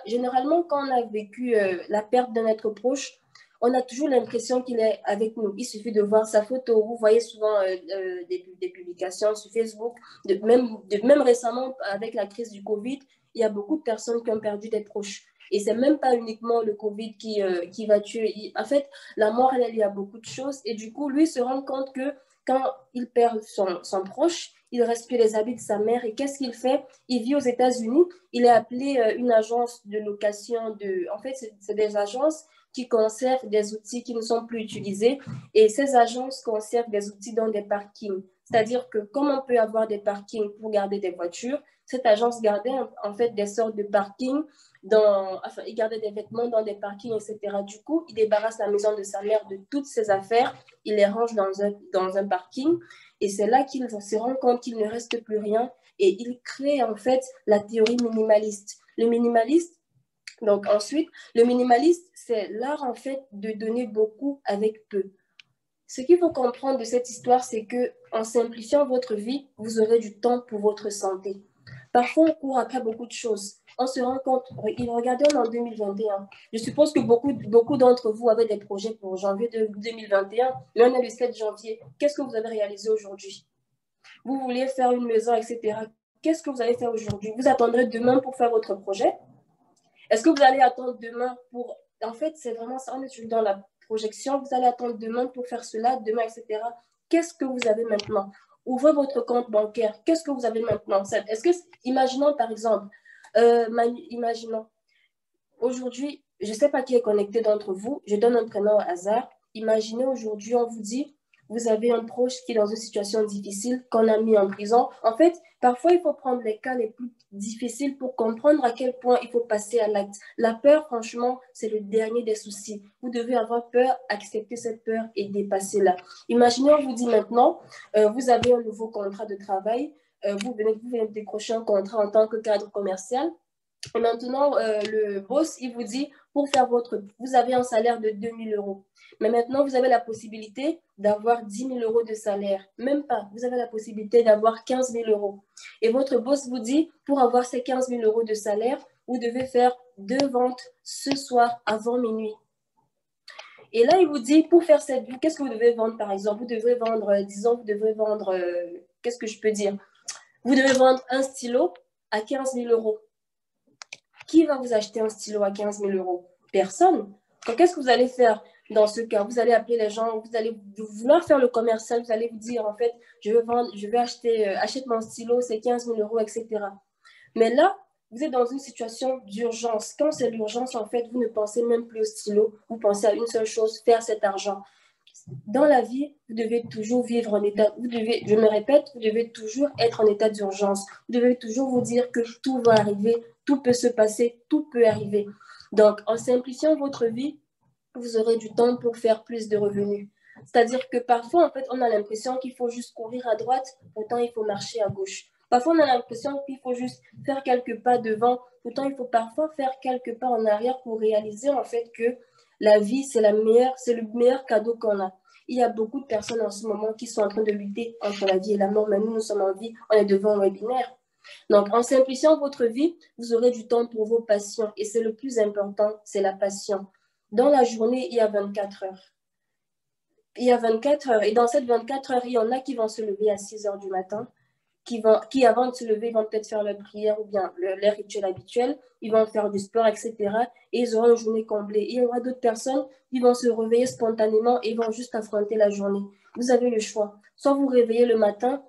généralement, quand on a vécu la perte d'un être proche, on a toujours l'impression qu'il est avec nous. Il suffit de voir sa photo. Vous voyez souvent des publications sur Facebook. Même récemment, avec la crise du Covid, il y a beaucoup de personnes qui ont perdu des proches. Et ce n'est même pas uniquement le Covid qui va tuer. En fait, la mort, il y a beaucoup de choses. Et du coup, lui se rend compte que quand il perd son proche, il ne reste que les habits de sa mère. Et qu'est-ce qu'il fait? Il vit aux États-Unis. Il est appelé une agence de location. En fait, c'est des agences qui conservent des outils qui ne sont plus utilisés. Et ces agences conservent des outils dans des parkings. C'est-à-dire que comme on peut avoir des parkings pour garder des voitures, cette agence gardait en fait des sortes de parkings, il gardait des vêtements dans des parkings, etc. Du coup, il débarrasse la maison de sa mère de toutes ses affaires, il les range dans un parking, et c'est là qu'il se rend compte qu'il ne reste plus rien, et il crée en fait la théorie minimaliste. Le minimaliste, donc ensuite, le minimaliste, c'est l'art en fait de donner beaucoup avec peu. Ce qu'il faut comprendre de cette histoire, c'est que en simplifiant votre vie, vous aurez du temps pour votre santé. Parfois, on court après beaucoup de choses. On se rend compte, regardez, on est en 2021. Je suppose que beaucoup d'entre vous avaient des projets pour janvier 2021, mais on est le 7 janvier. Qu'est-ce que vous avez réalisé aujourd'hui? Vous vouliez faire une maison, etc. Qu'est-ce que vous allez faire aujourd'hui? Vous attendrez demain pour faire votre projet? Est-ce que vous allez attendre demain pour... En fait, c'est vraiment ça, on est dans la projection. Vous allez attendre demain pour faire cela, demain, etc. Qu'est-ce que vous avez maintenant? Ouvrez votre compte bancaire. Qu'est-ce que vous avez maintenant? Imaginons par exemple, imaginons, aujourd'hui, je ne sais pas qui est connecté d'entre vous, je donne un prénom au hasard. Imaginez aujourd'hui, on vous dit, vous avez un proche qui est dans une situation difficile, qu'on a mis en prison. En fait, parfois, il faut prendre les cas les plus difficiles pour comprendre à quel point il faut passer à l'acte. La peur, franchement, c'est le dernier des soucis. Vous devez avoir peur, accepter cette peur et dépasser-la. Imaginez, on vous dit maintenant, vous avez un nouveau contrat de travail, vous venez de décrocher un contrat en tant que cadre commercial. Et maintenant, le boss, il vous dit, vous avez un salaire de 2 000 euros. Mais maintenant, vous avez la possibilité d'avoir 10 000 euros de salaire. Même pas. Vous avez la possibilité d'avoir 15 000 euros. Et votre boss vous dit, pour avoir ces 15 000 euros de salaire, vous devez faire 2 ventes ce soir avant minuit. Et là, il vous dit, pour faire cette vente, qu'est-ce que vous devez vendre, par exemple? Vous devez vendre, qu'est-ce que je peux dire? Vous devez vendre un stylo à 15 000 euros. Qui va vous acheter un stylo à 15 000 euros? Personne. Donc, qu'est-ce que vous allez faire dans ce cas? Vous allez appeler les gens, vous allez vouloir faire le commercial, vous allez vous dire, en fait, achète mon stylo, c'est 15 000 euros, etc. Mais là, vous êtes dans une situation d'urgence. Quand c'est l'urgence, en fait, vous ne pensez même plus au stylo, vous pensez à une seule chose, faire cet argent. Dans la vie, vous devez toujours vivre en état, je me répète, vous devez toujours être en état d'urgence. Vous devez toujours vous dire que tout va arriver, tout peut se passer, tout peut arriver. Donc, en simplifiant votre vie, vous aurez du temps pour faire plus de revenus. C'est-à-dire que parfois, en fait, on a l'impression qu'il faut juste courir à droite, pourtant il faut marcher à gauche. Parfois, on a l'impression qu'il faut juste faire quelques pas devant, pourtant il faut parfois faire quelques pas en arrière pour réaliser en fait que la vie, c'est le meilleur cadeau qu'on a. Il y a beaucoup de personnes en ce moment qui sont en train de lutter entre la vie et la mort, mais nous sommes en vie, on est devant un webinaire. Donc, en simplifiant votre vie, vous aurez du temps pour vos passions. Et c'est le plus important, c'est la passion. Dans la journée, il y a 24 heures. Il y a 24 heures. Et dans ces 24 heures, il y en a qui vont se lever à 6 heures du matin, qui avant de se lever, vont peut-être faire leur prière ou bien leur rituel habituel, ils vont faire du sport, etc. Et ils auront une journée comblée. Et il y aura d'autres personnes qui vont se réveiller spontanément et vont juste affronter la journée. Vous avez le choix. Soit vous réveillez le matin,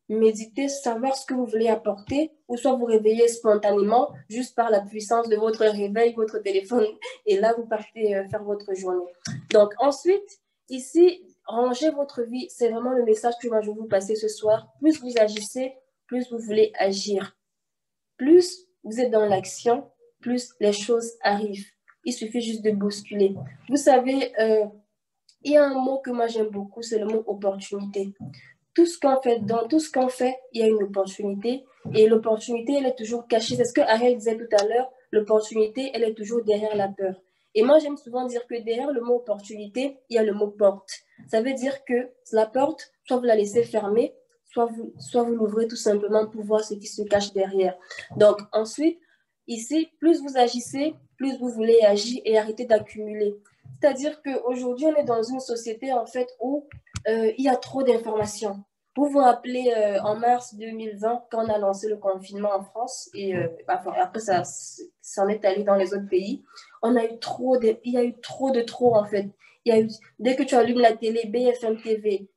méditez, savoir ce que vous voulez apporter, ou soit vous réveillez spontanément, juste par la puissance de votre réveil, votre téléphone, et là, vous partez faire votre journée. Donc, ensuite, ici, rangez votre vie, c'est vraiment le message que moi je vais vous passer ce soir. Plus vous agissez, plus vous voulez agir. Plus vous êtes dans l'action, plus les choses arrivent. Il suffit juste de bousculer. Vous savez, il y a un mot que moi j'aime beaucoup, c'est le mot opportunité. Dans tout ce qu'on fait, il y a une opportunité. Et l'opportunité, elle est toujours cachée. C'est ce que Ariel disait tout à l'heure. L'opportunité, elle est toujours derrière la peur. Et moi, j'aime souvent dire que derrière le mot opportunité, il y a le mot porte. Ça veut dire que la porte, soit vous la laissez fermer, soit vous l'ouvrez tout simplement pour voir ce qui se cache derrière. Donc, ensuite, ici, plus vous agissez, plus vous voulez agir et arrêter d'accumuler. C'est-à-dire qu'aujourd'hui, on est dans une société, en fait, où il y a trop d'informations. Vous vous rappelez en mars 2020, quand on a lancé le confinement en France, et après ça s'en est allé dans les autres pays, il y a eu trop en fait. Dès que tu allumes la télé, BFM TV,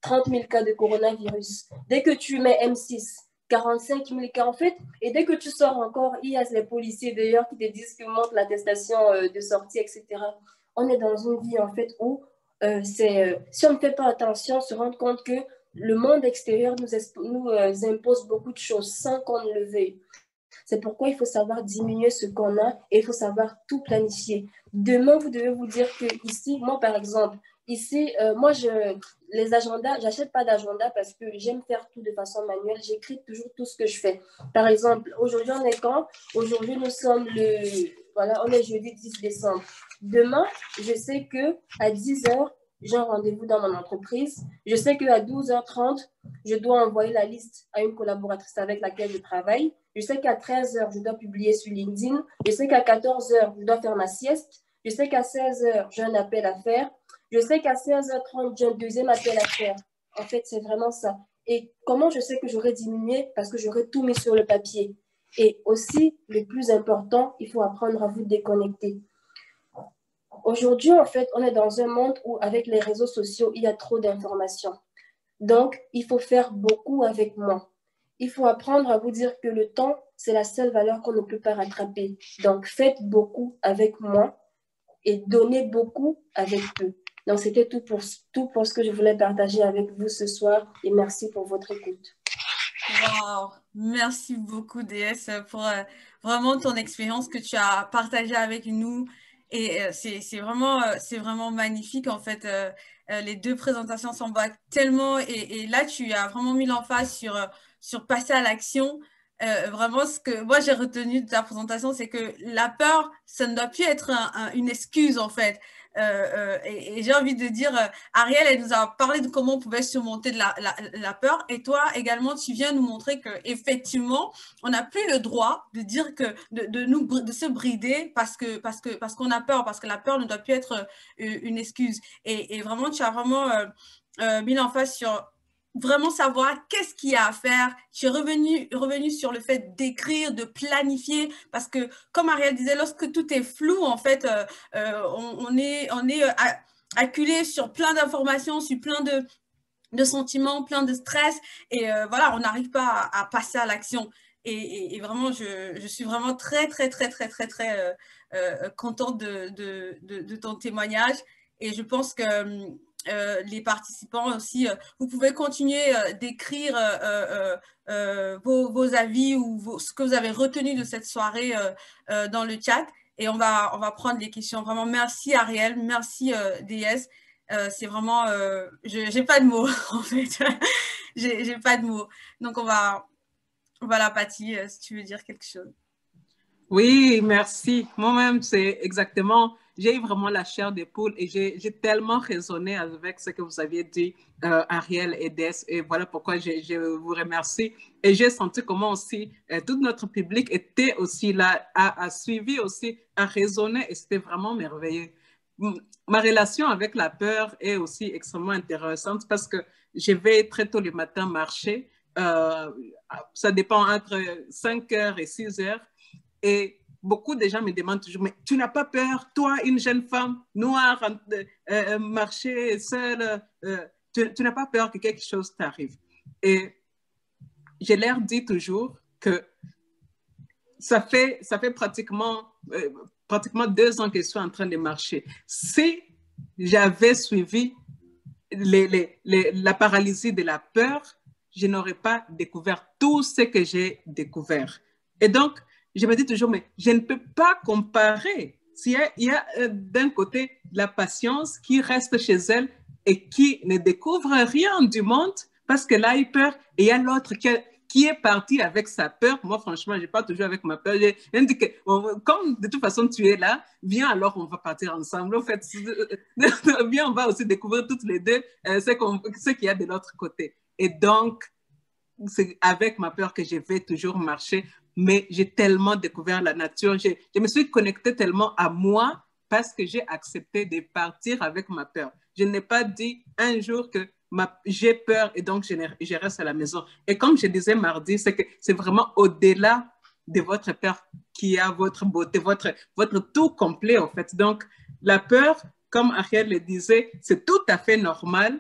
30 000 cas de coronavirus. Dès que tu mets M6, 45 000 cas en fait. Et dès que tu sors encore, il y a les policiers d'ailleurs qui te disent que montre l'attestation de sortie, etc. On est dans une vie en fait où si on ne fait pas attention, on se rend compte que le monde extérieur nous impose beaucoup de choses sans qu'on ne le veuille. C'est pourquoi il faut savoir diminuer ce qu'on a et il faut savoir tout planifier. Demain, vous devez vous dire que ici, moi par exemple, ici, les agendas, j'achète pas d'agenda parce que j'aime faire tout de façon manuelle. J'écris toujours tout ce que je fais. Par exemple, aujourd'hui, on est quand? Aujourd'hui, nous sommes on est jeudi 10 décembre. Demain, je sais qu'à 10 h, j'ai un rendez-vous dans mon entreprise. Je sais qu'à 12h30, je dois envoyer la liste à une collaboratrice avec laquelle je travaille. Je sais qu'à 13 h, je dois publier sur LinkedIn. Je sais qu'à 14 h, je dois faire ma sieste. Je sais qu'à 16 h, j'ai un appel à faire. Je sais qu'à 16h30, j'ai un deuxième appel à faire. En fait, c'est vraiment ça. Et comment je sais que j'aurais diminué? Parce que j'aurais tout mis sur le papier. Et aussi, le plus important, il faut apprendre à vous déconnecter. Aujourd'hui, en fait, on est dans un monde où, avec les réseaux sociaux, il y a trop d'informations. Donc, il faut faire beaucoup avec moins. Il faut apprendre à vous dire que le temps, c'est la seule valeur qu'on ne peut pas rattraper. Donc, faites beaucoup avec moins et donnez beaucoup avec peu. Donc, c'était tout pour ce que je voulais partager avec vous ce soir et merci pour votre écoute. Wow, merci beaucoup DS pour vraiment ton expérience que tu as partagée avec nous. Et c'est vraiment magnifique en fait. Les deux présentations s'emboîtent tellement et là tu as vraiment mis l'emphase sur passer à l'action. Vraiment, ce que moi j'ai retenu de ta présentation, c'est que la peur, ça ne doit plus être une excuse en fait. Et j'ai envie de dire, Ariel, elle nous a parlé de comment on pouvait surmonter la peur. Et toi également, tu viens nous montrer qu'effectivement, on n'a plus le droit de dire que de se brider parce qu'on a peur, parce que la peur ne doit plus être une excuse. Et vraiment, tu as vraiment mis l'emphase sur vraiment savoir qu'est-ce qu'il y a à faire. Tu es revenu sur le fait d'écrire, de planifier, parce que comme Ariel disait, lorsque tout est flou, en fait, on est acculé sur plein d'informations, sur plein de sentiments, plein de stress, et voilà, on n'arrive pas à passer à l'action. Et vraiment, je suis vraiment très contente de ton témoignage. Et je pense que les participants aussi, vous pouvez continuer d'écrire vos avis ou ce que vous avez retenu de cette soirée dans le chat. Et on va prendre les questions. Vraiment, merci Ariel, merci DS. C'est vraiment, j'ai pas de mots en fait, j'ai pas de mots. Donc voilà Patty, si tu veux dire quelque chose. Oui, merci. Moi-même, c'est exactement j'ai eu vraiment la chair des poules et j'ai tellement raisonné avec ce que vous aviez dit, Ariel et Des, et voilà pourquoi je vous remercie. Et j'ai senti comment aussi tout notre public était aussi là, a suivi aussi, a raisonné et c'était vraiment merveilleux. Ma relation avec la peur est aussi extrêmement intéressante parce que je vais très tôt le matin marcher. Ça dépend entre 5 heures et 6 heures. Et beaucoup de gens me demandent toujours, mais tu n'as pas peur, toi, une jeune femme noire, marcher seule, tu n'as pas peur que quelque chose t'arrive. Et je leur dis toujours que ça fait pratiquement 2 ans que je suis en train de marcher. Si j'avais suivi la paralysie de la peur, je n'aurais pas découvert tout ce que j'ai découvert. Et donc, je me dis toujours, mais je ne peux pas comparer. Il y a d'un côté la patience qui reste chez elle et qui ne découvre rien du monde parce qu'elle a eu peur, et il y a l'autre qui est parti avec sa peur. Moi, franchement, je n'ai pas toujours avec ma peur. Je me dis que, comme de toute façon tu es là, viens alors on va partir ensemble. En fait, viens, on va aussi découvrir toutes les deux ce qu'il y a de l'autre côté. Et donc, c'est avec ma peur que je vais toujours marcher, mais j'ai tellement découvert la nature. Je me suis connectée tellement à moi parce que j'ai accepté de partir avec ma peur. Je n'ai pas dit un jour que j'ai peur et donc je reste à la maison. Et comme je disais mardi, c'est que c'est vraiment au-delà de votre peur qui a votre beauté, votre tout complet en fait. Donc, la peur, comme Ariel le disait, c'est tout à fait normal.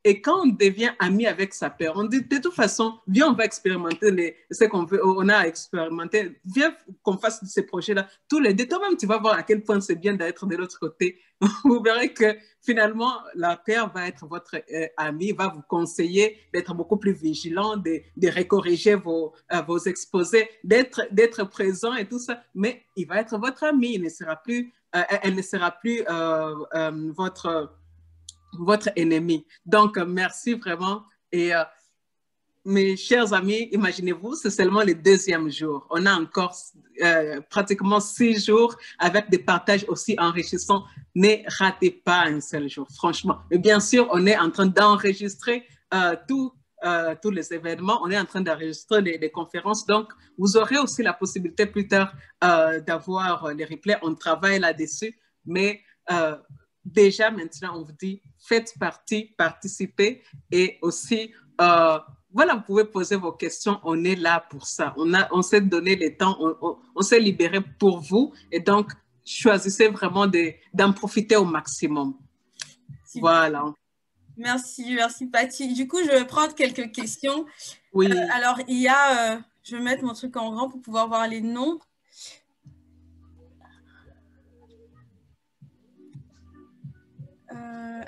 Et quand on devient ami avec sa peur, on dit de toute façon, viens, on va expérimenter ce qu'on veut, on a expérimenté, viens qu'on fasse ces projets-là tous les deux. Toi-même, tu vas voir à quel point c'est bien d'être de l'autre côté. Vous verrez que finalement, la peur va être votre ami, va vous conseiller d'être beaucoup plus vigilant, de recorriger vos exposés, d'être présent et tout ça. Mais il va être votre ami, elle ne sera plus votre ennemi. Donc, merci vraiment. Et mes chers amis, imaginez-vous, c'est seulement le 2e jour. On a encore pratiquement 6 jours avec des partages aussi enrichissants. Ne ratez pas un seul jour, franchement. Et bien sûr, on est en train d'enregistrer tous les événements. On est en train d'enregistrer les conférences. Donc, vous aurez aussi la possibilité plus tard d'avoir les replays. On travaille là-dessus. Mais déjà, maintenant, on vous dit, faites partie, participez et aussi, voilà, vous pouvez poser vos questions. On est là pour ça. On s'est donné le temps, on s'est libéré pour vous et donc, choisissez vraiment d'en profiter au maximum. Voilà. Merci Patty. Du coup, je vais prendre quelques questions. Oui. Alors, il y a, je vais mettre mon truc en grand pour pouvoir voir les noms.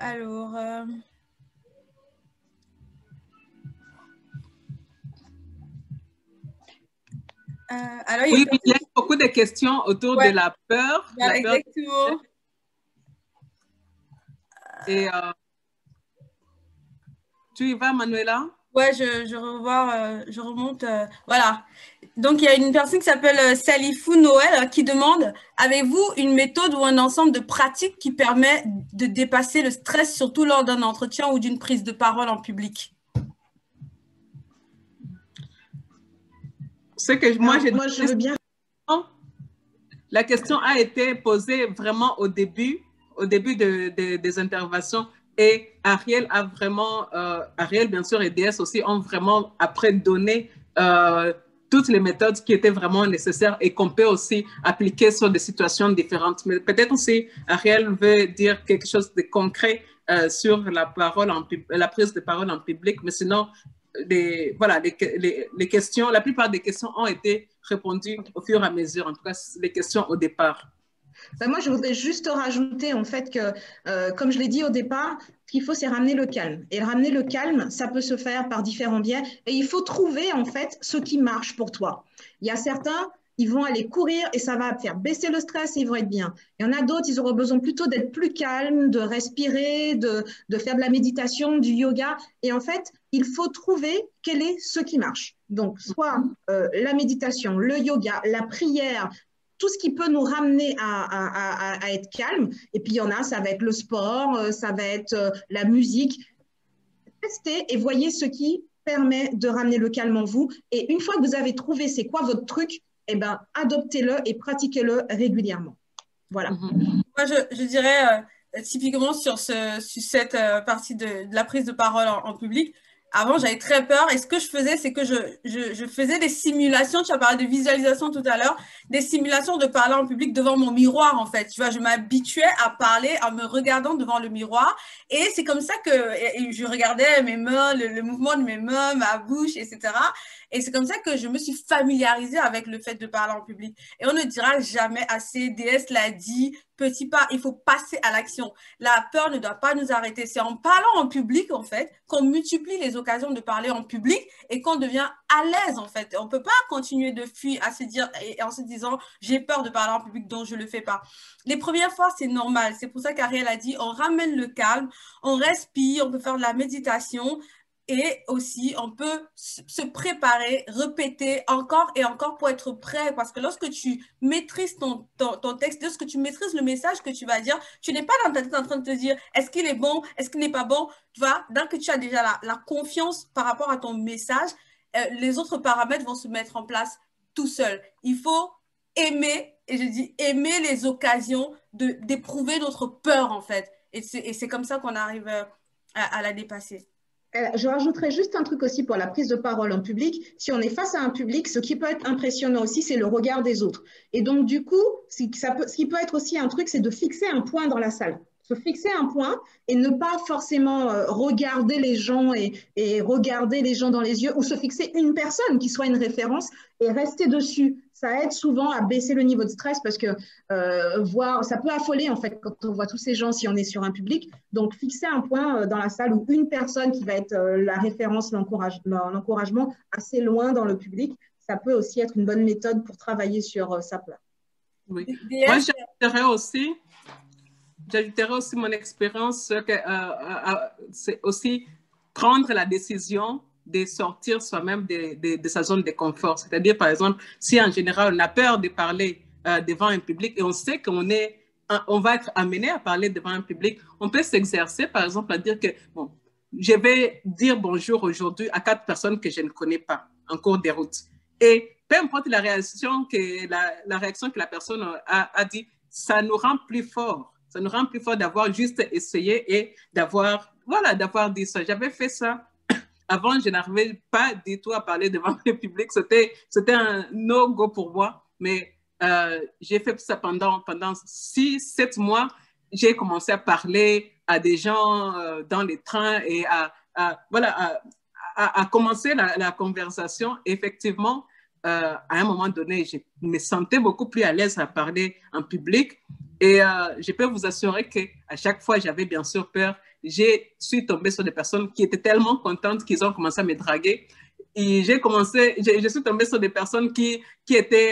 Alors, oui, il y a beaucoup de questions autour de la peur. Exactement. Et tu y vas, Manuela? Ouais, je remonte. Voilà. Donc, il y a une personne qui s'appelle Salifou Noël qui demande, avez-vous une méthode ou un ensemble de pratiques qui permet de dépasser le stress, surtout lors d'un entretien ou d'une prise de parole en public? C'est que moi, je veux bien. La question a été posée vraiment au début des interventions. Et Ariel a vraiment, Ariel bien sûr et DS aussi ont vraiment après donné toutes les méthodes qui étaient vraiment nécessaires et qu'on peut aussi appliquer sur des situations différentes. Mais peut-être aussi Ariel veut dire quelque chose de concret sur la prise de parole en public, mais sinon, les questions, la plupart des questions ont été répondues au fur et à mesure, en tout cas les questions au départ. Ben moi, je voudrais juste rajouter en fait que, comme je l'ai dit au départ, ce qu'il faut, c'est ramener le calme. Et ramener le calme, ça peut se faire par différents biais. Et il faut trouver en fait ce qui marche pour toi. Il y a certains, ils vont aller courir et ça va faire baisser le stress et ils vont être bien. Il y en a d'autres, ils auront besoin plutôt d'être plus calmes, de respirer, de faire de la méditation, du yoga. Et en fait, il faut trouver quel est ce qui marche. Donc, soit la méditation, le yoga, la prière, tout ce qui peut nous ramener à être calme. Et puis, il y en a, ça va être le sport, ça va être la musique. Testez et voyez ce qui permet de ramener le calme en vous. Et une fois que vous avez trouvé c'est quoi votre truc, eh ben, adoptez-le et pratiquez-le régulièrement. Voilà. Moi, je dirais typiquement sur cette partie de la prise de parole en public, avant, j'avais très peur. Et ce que je faisais, c'est que je faisais des simulations. Tu as parlé de visualisation tout à l'heure, des simulations de parler en public devant mon miroir, en fait. Tu vois, je m'habituais à parler en me regardant devant le miroir. Et c'est comme ça que je regardais mes mains, le mouvement de mes mains, ma bouche, etc. Et c'est comme ça que je me suis familiarisée avec le fait de parler en public. Et on ne dira jamais assez, DS l'a dit, petit pas, il faut passer à l'action. La peur ne doit pas nous arrêter. C'est en parlant en public, en fait, qu'on multiplie les occasions de parler en public et qu'on devient à l'aise, en fait. On ne peut pas continuer de fuir à se dire, et en se disant, j'ai peur de parler en public, donc je ne le fais pas. Les premières fois, c'est normal. C'est pour ça qu'Ariel a dit, on ramène le calme, on respire, on peut faire de la méditation. Et aussi, on peut se préparer, répéter encore et encore pour être prêt. Parce que lorsque tu maîtrises ton texte, lorsque tu maîtrises le message que tu vas dire, tu n'es pas dans ta tête en train de te dire est-ce qu'il est bon, est-ce qu'il n'est pas bon. Tu vois, dès que tu as déjà la confiance par rapport à ton message, les autres paramètres vont se mettre en place tout seuls. Il faut aimer, et je dis aimer les occasions d'éprouver notre peur, en fait. Et c'est comme ça qu'on arrive à la dépasser. Je rajouterais juste un truc aussi pour la prise de parole en public. Si on est face à un public, ce qui peut être impressionnant aussi, c'est le regard des autres. Et donc, du coup, ce qui peut être aussi un truc, c'est de fixer un point dans la salle. Se fixer un point et ne pas forcément regarder les gens et regarder les gens dans les yeux ou se fixer une personne qui soit une référence et rester dessus. Ça aide souvent à baisser le niveau de stress parce que ça peut affoler en fait quand on voit tous ces gens si on est sur un public. Donc, fixer un point dans la salle ou une personne qui va être la référence, l'encouragement assez loin dans le public, ça peut aussi être une bonne méthode pour travailler sur sa peur. Oui. Moi, j'ajouterais aussi mon expérience que c'est aussi prendre la décision de sortir soi-même de sa zone de confort. C'est-à-dire, par exemple, si en général, on a peur de parler devant un public et on sait on va être amené à parler devant un public, on peut s'exercer, par exemple, à dire que, bon, je vais dire bonjour aujourd'hui à 4 personnes que je ne connais pas en cours de route. Et peu importe la réaction que la personne a dit, ça nous rend plus fort. Ça nous rend plus fort d'avoir juste essayé et d'avoir dit ça. J'avais fait ça. Avant, je n'arrivais pas du tout à parler devant le public. C'était un no-go pour moi. Mais j'ai fait ça pendant 6-7 mois. J'ai commencé à parler à des gens dans les trains et à commencer la conversation. Effectivement, à un moment donné, je me sentais beaucoup plus à l'aise à parler en public. Et je peux vous assurer qu'à chaque fois, j'avais bien sûr peur. Je suis tombée sur des personnes qui étaient tellement contentes qu'ils ont commencé à me draguer. Et je suis tombée sur des personnes qui étaient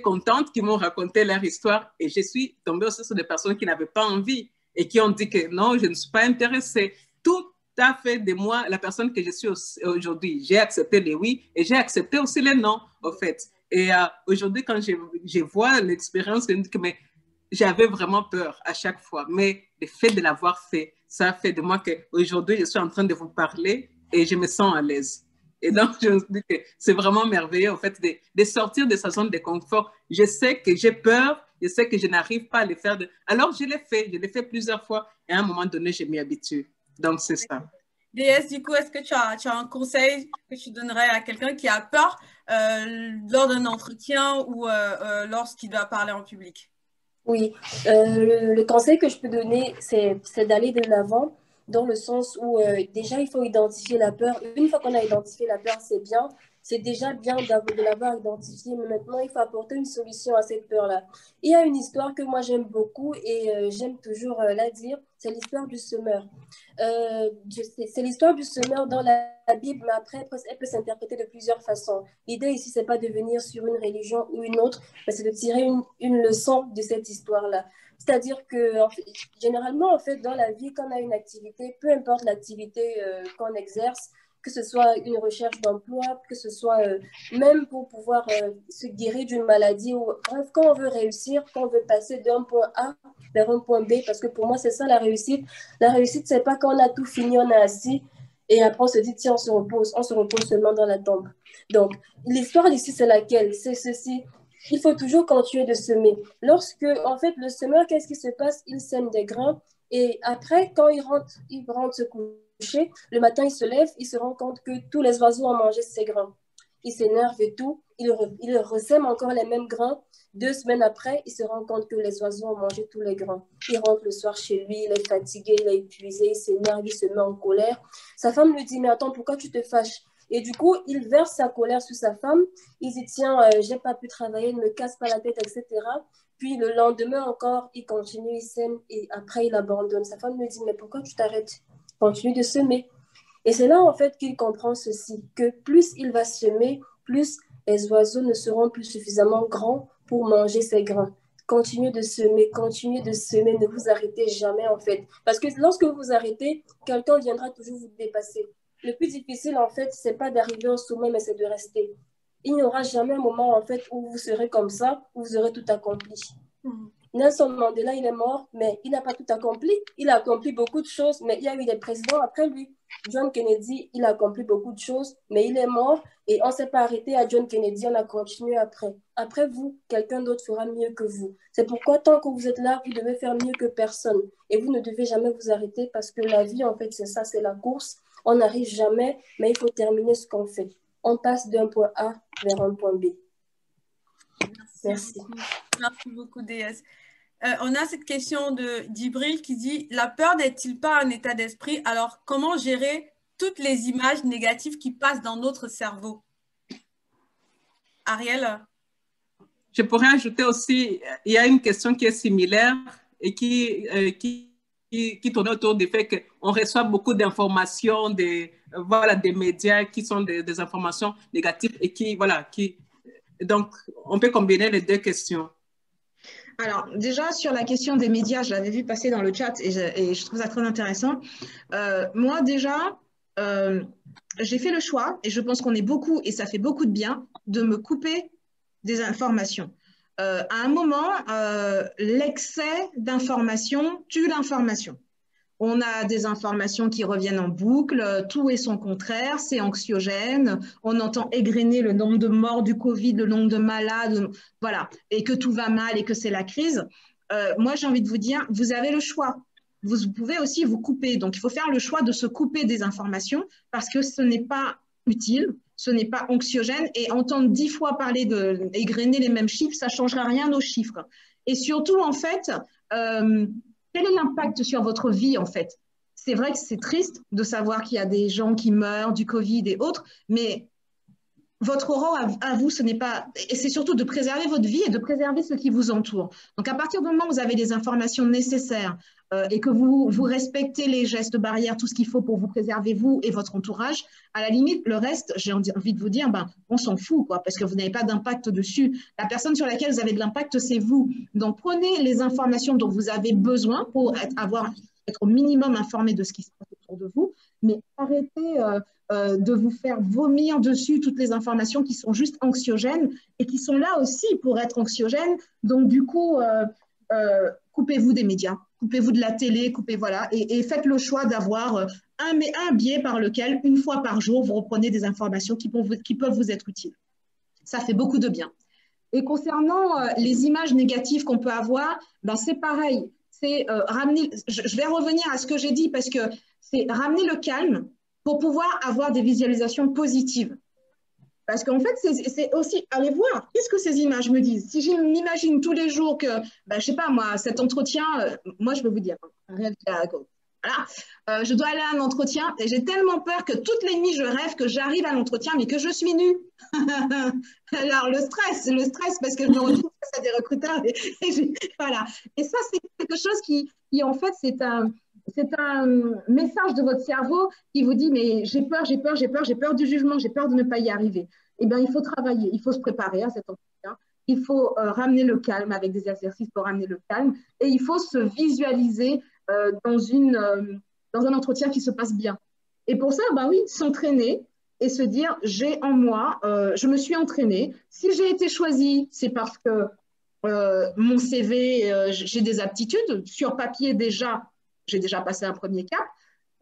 contentes, qui m'ont raconté leur histoire. Et je suis tombée aussi sur des personnes qui n'avaient pas envie et qui ont dit que non, je ne suis pas intéressée. Tout a fait de moi la personne que je suis aujourd'hui. J'ai accepté les oui et j'ai accepté aussi les non, en fait. Et aujourd'hui, quand je vois l'expérience, je me dis que j'avais vraiment peur à chaque fois. Mais le fait de l'avoir fait, ça a fait de moi qu'aujourd'hui, je suis en train de vous parler et je me sens à l'aise. Et donc, je me dis que c'est vraiment merveilleux, en fait, de sortir de sa zone de confort. Je sais que j'ai peur, je sais que je n'arrive pas à le faire. Alors, je l'ai fait plusieurs fois et à un moment donné, je m'y habitue. Donc, c'est ça. DS, du coup, est-ce que tu as un conseil que tu donnerais à quelqu'un qui a peur lors d'un entretien ou lorsqu'il doit parler en public? Oui, le conseil que je peux donner, c'est d'aller de l'avant dans le sens où déjà, il faut identifier la peur. Une fois qu'on a identifié la peur, c'est bien. C'est déjà bien de l'avoir identifié, mais maintenant, il faut apporter une solution à cette peur-là. Il y a une histoire que moi, j'aime beaucoup et j'aime toujours la dire, c'est l'histoire du semeur. C'est l'histoire du semeur dans la Bible, mais après, elle peut s'interpréter de plusieurs façons. L'idée ici, c'est pas de venir sur une religion ou une autre, mais c'est de tirer une leçon de cette histoire-là. C'est-à-dire que généralement, en fait, dans la vie, quand on a une activité, peu importe l'activité qu'on exerce, que ce soit une recherche d'emploi, que ce soit même pour pouvoir se guérir d'une maladie, ou bref, quand on veut réussir, quand on veut passer d'un point A vers un point B, parce que pour moi, c'est ça la réussite. La réussite, c'est pas quand on a tout fini, on est assis, et après on se dit, tiens, on se repose seulement dans la tombe. Donc, l'histoire d'ici, c'est laquelle? C'est ceci. Il faut toujours continuer de semer. Lorsque, en fait, le semeur, qu'est-ce qui se passe? Il sème des grains, et après, quand il rentre se coucher, le matin, il se lève, il se rend compte que tous les oiseaux ont mangé ses grains. Il s'énerve et tout, il ressème encore les mêmes grains. 2 semaines après, il se rend compte que les oiseaux ont mangé tous les grains. Il rentre le soir chez lui, il est fatigué, il est épuisé, il s'énerve, il se met en colère. Sa femme lui dit, mais attends, pourquoi tu te fâches? Et du coup, il verse sa colère sur sa femme. Il dit, tiens, j'ai pas pu travailler, ne me casse pas la tête, etc. Puis le lendemain encore, il continue, il sème et après, il abandonne. Sa femme lui dit, mais pourquoi tu t'arrêtes? Continue de semer. Et c'est là, en fait, qu'il comprend ceci, que plus il va semer, plus les oiseaux ne seront plus suffisamment grands pour manger ses grains. Continuez de semer, ne vous arrêtez jamais, en fait. Parce que lorsque vous vous arrêtez, quelqu'un viendra toujours vous dépasser. Le plus difficile, en fait, c'est pas d'arriver au sommet, mais c'est de rester. Il n'y aura jamais un moment, en fait, où vous serez comme ça, où vous aurez tout accompli. Nelson Mandela, il est mort, mais il n'a pas tout accompli. Il a accompli beaucoup de choses, mais il y a eu des présidents après lui. John Kennedy, il a accompli beaucoup de choses, mais il est mort et on ne s'est pas arrêté à John Kennedy, on a continué après. Après vous, quelqu'un d'autre fera mieux que vous. C'est pourquoi tant que vous êtes là, vous devez faire mieux que personne. Et vous ne devez jamais vous arrêter parce que la vie, en fait, c'est ça, c'est la course. On n'arrive jamais, mais il faut terminer ce qu'on fait. On passe d'un point A vers un point B. Merci. Merci beaucoup, DS. On a cette question d'Ibril qui dit « La peur n'est-il pas un état d'esprit? Alors, comment gérer toutes les images négatives qui passent dans notre cerveau ?» Ariel? Je pourrais ajouter aussi, il y a une question qui est similaire et qui tournait autour du fait qu'on reçoit beaucoup d'informations, des médias qui sont des informations négatives et donc, on peut combiner les deux questions. Alors, déjà, sur la question des médias, je l'avais vu passer dans le chat et je trouve ça très intéressant. Moi, déjà, j'ai fait le choix, et je pense qu'on est beaucoup, et ça fait beaucoup de bien, de me couper des informations. À un moment, l'excès d'informations tue l'information. On a des informations qui reviennent en boucle, tout et son contraire, c'est anxiogène, on entend égrener le nombre de morts du Covid, le nombre de malades, voilà, et que tout va mal et que c'est la crise. Moi, j'ai envie de vous dire, vous avez le choix. Vous pouvez aussi vous couper. Donc, il faut faire le choix de se couper des informations parce que ce n'est pas utile, ce n'est pas anxiogène, et entendre 10 fois parler d'égrener les mêmes chiffres, ça ne changera rien aux chiffres. Et surtout, en fait, quel est l'impact sur votre vie, en fait? C'est vrai que c'est triste de savoir qu'il y a des gens qui meurent du Covid et autres, mais votre rôle à vous, ce n'est pas… Et c'est surtout de préserver votre vie et de préserver ce qui vous entoure. Donc, à partir du moment où vous avez les informations nécessaires et que vous respectez les gestes barrières, tout ce qu'il faut pour vous préserver, vous et votre entourage, à la limite, le reste, j'ai envie de vous dire, on s'en fout, quoi, parce que vous n'avez pas d'impact dessus. La personne sur laquelle vous avez de l'impact, c'est vous. Donc, prenez les informations dont vous avez besoin pour être au minimum informé de ce qui se passe autour de vous, mais arrêtez de vous faire vomir dessus toutes les informations qui sont juste anxiogènes et qui sont là aussi pour être anxiogènes. Donc, du coup, coupez-vous des médias, coupez-vous de la télé, et faites le choix d'avoir un biais par lequel, une fois par jour, vous reprenez des informations qui peuvent vous être utiles. Ça fait beaucoup de bien. Et concernant les images négatives qu'on peut avoir, c'est pareil. C'est ramener, je vais revenir à ce que j'ai dit parce que c'est ramener le calme pour pouvoir avoir des visualisations positives. Parce qu'en fait, c'est aussi aller voir qu'est-ce que ces images me disent. Si je m'imagine tous les jours que, je ne sais pas moi, cet entretien, moi je vais vous dire, voilà, je dois aller à un entretien et j'ai tellement peur que toutes les nuits je rêve que j'arrive à l'entretien mais que je suis nue. Alors le stress parce que je me retrouve face à des recruteurs voilà. Et ça c'est quelque chose qui en fait c'est un message de votre cerveau qui vous dit mais j'ai peur du jugement, j'ai peur de ne pas y arriver. Eh bien il faut travailler, il faut se préparer à cet entretien. il faut ramener le calme avec des exercices pour ramener le calme et il faut se visualiser dans un entretien qui se passe bien. Et pour ça, bah oui, s'entraîner et se dire, j'ai en moi, je me suis entraînée. Si j'ai été choisie, c'est parce que mon CV, j'ai des aptitudes. Sur papier, déjà, j'ai déjà passé un premier cap.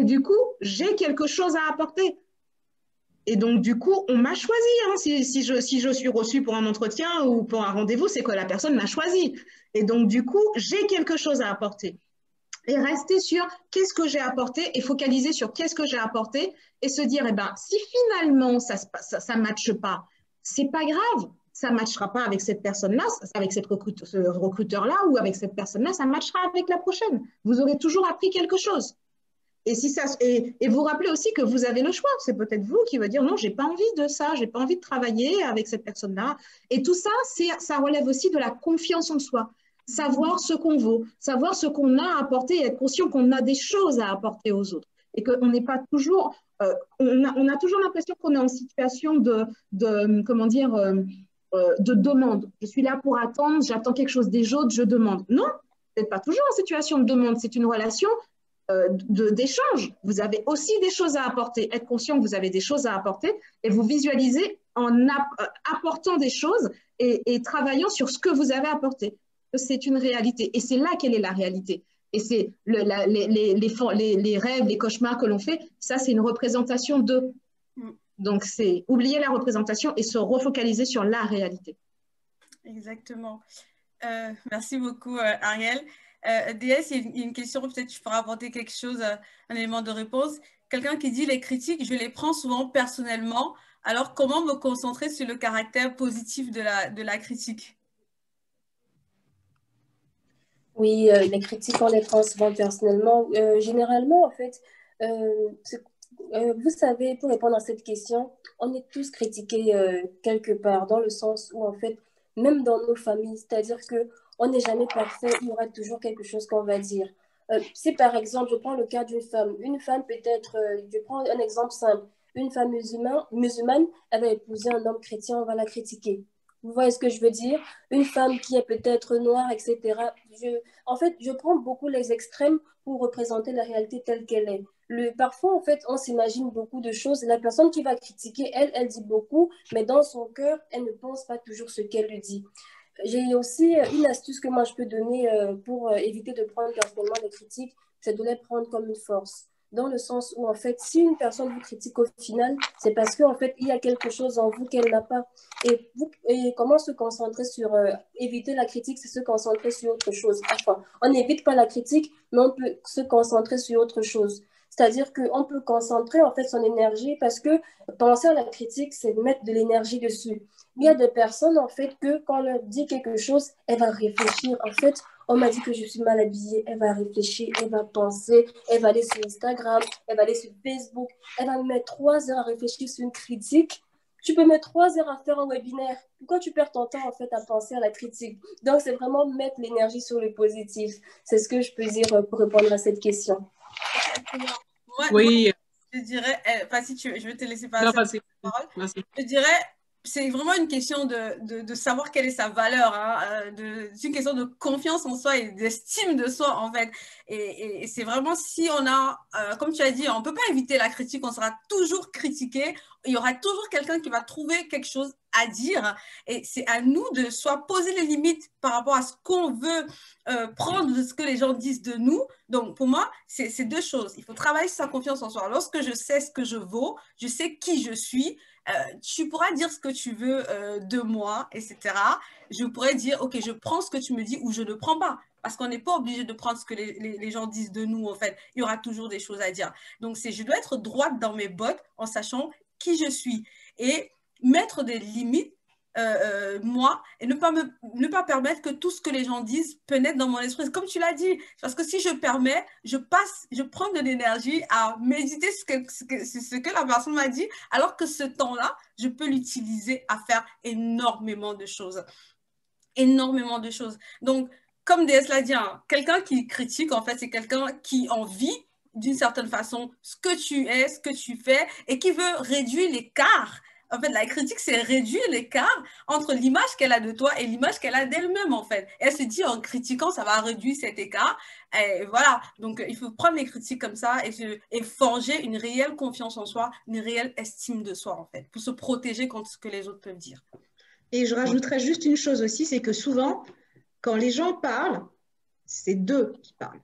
Et du coup, j'ai quelque chose à apporter. Et donc, du coup, on m'a choisi. Hein. Si je suis reçue pour un entretien ou pour un rendez-vous, c'est que la personne m'a choisi. Et donc, du coup, j'ai quelque chose à apporter. Et rester sur qu'est-ce que j'ai apporté et focaliser sur qu'est-ce que j'ai apporté et se dire, eh ben, si finalement ça ne matche pas, c'est pas grave. Ça ne matchera pas avec cette personne-là, avec ce recruteur-là ou avec cette personne-là, ça matchera avec la prochaine. Vous aurez toujours appris quelque chose. Et vous rappelez aussi que vous avez le choix. C'est peut-être vous qui va dire non, j'ai pas envie de ça, j'ai pas envie de travailler avec cette personne-là. Et tout ça, ça relève aussi de la confiance en soi. Savoir ce qu'on vaut, savoir ce qu'on a à apporter et être conscient qu'on a des choses à apporter aux autres. Et qu'on n'est pas toujours, on a toujours l'impression qu'on est en situation de demande. Je suis là pour attendre, j'attends quelque chose des autres, je demande. Non, vous n'êtes pas toujours en situation de demande, c'est une relation d'échange. Vous avez aussi des choses à apporter. Être conscient que vous avez des choses à apporter et vous visualisez en apportant des choses et travaillant sur ce que vous avez apporté. C'est une réalité. Et c'est là quelle est la réalité. Et c'est les rêves, les cauchemars que l'on fait, ça c'est une représentation de. Donc c'est oublier la représentation et se refocaliser sur la réalité. Exactement. Merci beaucoup Ariel. DS, il y a une question, peut-être tu pourras apporter quelque chose, un élément de réponse. Quelqu'un qui dit les critiques, je les prends souvent personnellement. Alors, comment me concentrer sur le caractère positif de la critique? Oui, les critiques, on les prend souvent personnellement. Généralement, en fait, vous savez, pour répondre à cette question, on est tous critiqués quelque part, dans le sens où, en fait, même dans nos familles, c'est-à-dire que on n'est jamais parfait, il y aura toujours quelque chose qu'on va dire. Si par exemple, je prends le cas d'une femme peut-être, je prends un exemple simple, une femme musulmane, elle va épouser un homme chrétien, on va la critiquer. Vous voyez ce que je veux dire? Une femme qui est peut-être noire, etc. En fait, je prends beaucoup les extrêmes pour représenter la réalité telle qu'elle est. Parfois, en fait, on s'imagine beaucoup de choses. La personne qui va critiquer, elle dit beaucoup, mais dans son cœur, elle ne pense pas toujours ce qu'elle dit. J'ai aussi une astuce que moi je peux donner pour éviter de prendre personnellement les critiques, c'est de les prendre comme une force. Dans le sens où, en fait, si une personne vous critique au final, c'est parce qu'en fait, il y a quelque chose en vous qu'elle n'a pas. Et comment se concentrer sur éviter la critique, c'est se concentrer sur autre chose. Enfin, on n'évite pas la critique, mais on peut se concentrer sur autre chose. C'est-à-dire qu'on peut concentrer en fait son énergie parce que penser à la critique, c'est mettre de l'énergie dessus. Il y a des personnes en fait que quand on leur dit quelque chose, elle va réfléchir. En fait, on m'a dit que je suis mal habillée, elle va réfléchir, elle va penser, elle va aller sur Instagram, elle va aller sur Facebook, elle va mettre 3 heures à réfléchir sur une critique. Tu peux mettre 3 heures à faire un webinaire. Pourquoi tu perds ton temps en fait à penser à la critique? Donc, c'est vraiment mettre l'énergie sur le positif. C'est ce que je peux dire pour répondre à cette question. Oui. Je dirais, je vais te laisser passer la parole. Je dirais, c'est vraiment une question de savoir quelle est sa valeur. Hein, c'est une question de confiance en soi et d'estime de soi, en fait. Et c'est vraiment si on a, comme tu as dit, on ne peut pas éviter la critique, on sera toujours critiqué. Il y aura toujours quelqu'un qui va trouver quelque chose à dire. Et c'est à nous de soit poser les limites par rapport à ce qu'on veut prendre de ce que les gens disent de nous. Donc, pour moi, c'est deux choses. Il faut travailler sur sa confiance en soi. Lorsque je sais ce que je vaux, je sais qui je suis, tu pourras dire ce que tu veux de moi, etc. Je pourrais dire, OK, je prends ce que tu me dis ou je ne prends pas. Parce qu'on n'est pas obligé de prendre ce que les gens disent de nous, en fait. Il y aura toujours des choses à dire. Donc, je dois être droite dans mes bottes en sachant qui je suis et mettre des limites, moi, et ne pas permettre que tout ce que les gens disent pénètre dans mon esprit. Comme tu l'as dit, parce que si je permets, je prends de l'énergie à méditer ce que la personne m'a dit, alors que ce temps-là, je peux l'utiliser à faire énormément de choses. Énormément de choses. Donc, comme DS l'a dit, hein, quelqu'un qui critique, en fait, c'est quelqu'un qui envie d'une certaine façon ce que tu es, ce que tu fais, et qui veut réduire l'écart En fait, la critique, c'est réduire l'écart entre l'image qu'elle a de toi et l'image qu'elle a d'elle-même, en fait. Elle se dit, en critiquant, ça va réduire cet écart. Et voilà. Donc, il faut prendre les critiques comme ça et forger une réelle confiance en soi, une réelle estime de soi, en fait, pour se protéger contre ce que les autres peuvent dire. Et je rajouterais juste une chose aussi, c'est que souvent, quand les gens parlent, c'est d'eux qui parlent.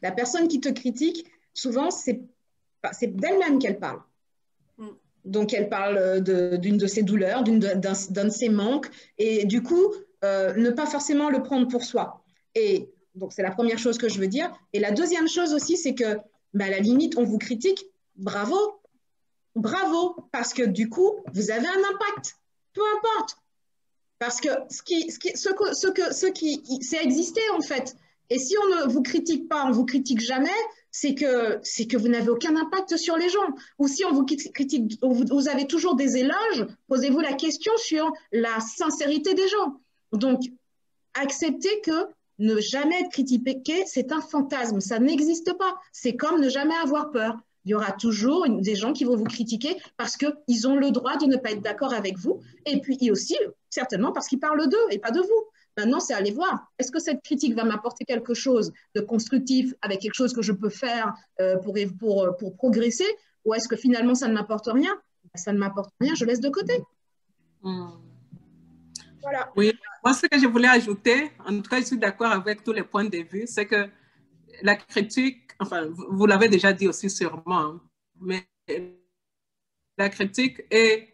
La personne qui te critique, souvent, c'est d'elle-même qu'elle parle. Donc, elle parle d'une de ses douleurs, d'un de ses manques, et du coup, ne pas forcément le prendre pour soi. Et donc, c'est la première chose que je veux dire. Et la deuxième chose aussi, c'est que, à la limite, on vous critique, bravo, bravo, parce que du coup, vous avez un impact, peu importe. Parce que c'est existé, en fait. Et si on ne vous critique pas, on ne vous critique jamais, c'est que vous n'avez aucun impact sur les gens. Ou si on vous critique, vous avez toujours des éloges, posez-vous la question sur la sincérité des gens. Donc, acceptez que ne jamais être critiqué, c'est un fantasme, ça n'existe pas. C'est comme ne jamais avoir peur. Il y aura toujours des gens qui vont vous critiquer parce qu'ils ont le droit de ne pas être d'accord avec vous. Et puis aussi, certainement, parce qu'ils parlent d'eux et pas de vous. Maintenant, c'est aller voir. Est-ce que cette critique va m'apporter quelque chose de constructif avec quelque chose que je peux faire pour progresser? Ou est-ce que finalement, ça ne m'apporte rien? Ça ne m'apporte rien, je laisse de côté. Voilà. Oui, moi, ce que je voulais ajouter, en tout cas, je suis d'accord avec tous les points de vue, c'est que la critique, enfin, vous l'avez déjà dit aussi sûrement, mais la critique est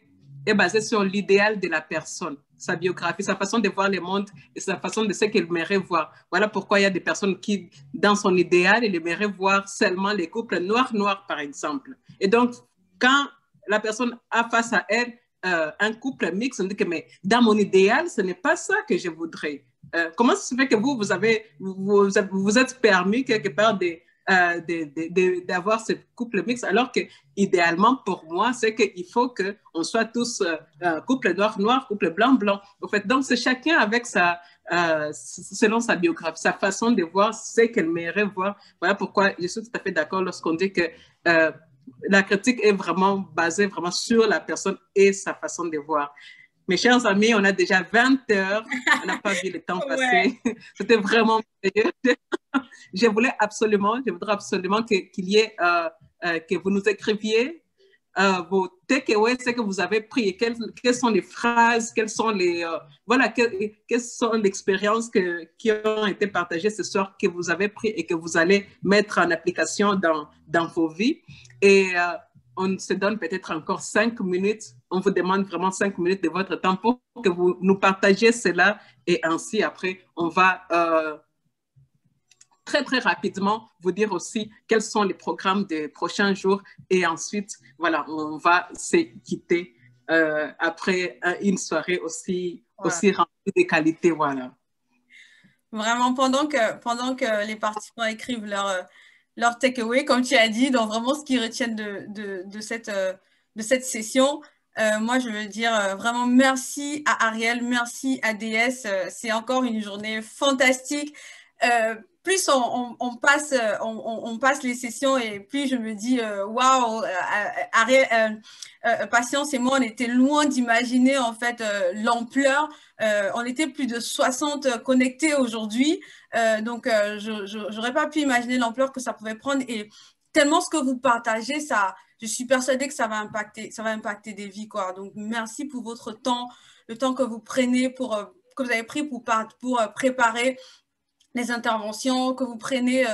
basée sur l'idéal de la personne, sa biographie, sa façon de voir le monde et sa façon de ce qu'elle aimerait voir. Voilà pourquoi il y a des personnes qui, dans son idéal, elle aimerait voir seulement les couples noirs-noirs, par exemple. Et donc, quand la personne a face à elle un couple mixte, on dit que mais dans mon idéal, ce n'est pas ça que je voudrais. Comment ça se fait que vous êtes permis quelque part d'avoir ce couple mixte, alors que idéalement pour moi, c'est qu'il faut qu'on soit tous couple noir-noir, couple blanc-blanc. En fait, donc c'est chacun avec selon sa biographie, sa façon de voir ce qu'elle aimerait voir. Voilà pourquoi je suis tout à fait d'accord lorsqu'on dit que la critique est vraiment basée vraiment sur la personne et sa façon de voir. Mes chers amis, on a déjà 20 heures. On n'a pas vu le temps passer. Ouais. C'était vraiment merveilleux. Je voudrais absolument qu'il y ait, que vous nous écriviez vos takeaways, ce que vous avez pris, quelles sont les phrases, quelles sont les expériences qui ont été partagées ce soir, que vous avez pris et que vous allez mettre en application dans vos vies. Et on se donne peut-être encore 5 minutes. On vous demande vraiment 5 minutes de votre temps pour que vous nous partagiez cela. Et ainsi, après, on va très, très rapidement vous dire aussi quels sont les programmes des prochains jours. Et ensuite, voilà, on va se quitter après une soirée aussi remplie de qualité. Voilà. Vraiment, pendant que les participants écrivent leur takeaway, comme tu as dit, donc vraiment ce qu'ils retiennent de cette session. Moi, je veux dire vraiment merci à Ariel, merci à DS. C'est encore une journée fantastique. Plus on passe les sessions et plus je me dis waouh, Ariel, Patience et moi, on était loin d'imaginer en fait l'ampleur. On était plus de 60 connectés aujourd'hui. Donc, je n'aurais pas pu imaginer l'ampleur que ça pouvait prendre. Et tellement ce que vous partagez, je suis persuadée que ça va impacter des vies, quoi. Donc, merci pour votre temps, le temps que vous prenez que vous avez pris pour préparer les interventions, que vous prenez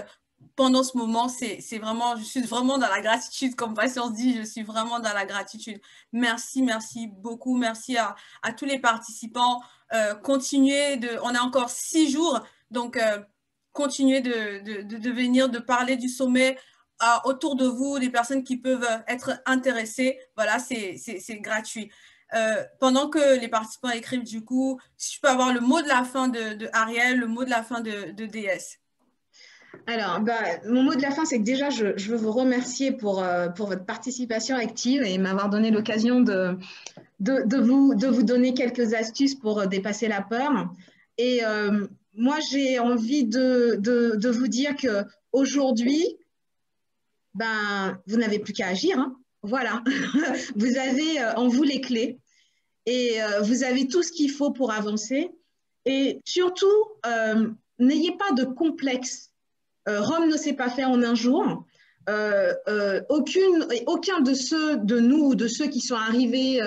pendant ce moment. C'est vraiment, je suis vraiment dans la gratitude, comme Patience dit, je suis vraiment dans la gratitude. Merci beaucoup. Merci à tous les participants. Continuez on a encore 6 jours. Donc, continuez de venir, de parler du sommet autour de vous, des personnes qui peuvent être intéressées. Voilà, c'est gratuit. Pendant que les participants écrivent, du coup, si je peux avoir le mot de la fin de Ariel, le mot de la fin de DS. Alors, mon mot de la fin, c'est que déjà, je veux vous remercier pour votre participation active et m'avoir donné l'occasion de vous donner quelques astuces pour dépasser la peur. Et moi, j'ai envie de vous dire qu'aujourd'hui, vous n'avez plus qu'à agir. Hein. voilà, vous avez en vous les clés et vous avez tout ce qu'il faut pour avancer. Et surtout, n'ayez pas de complexe. Rome ne s'est pas fait en un jour. Aucun de ceux de nous, de ceux qui sont arrivés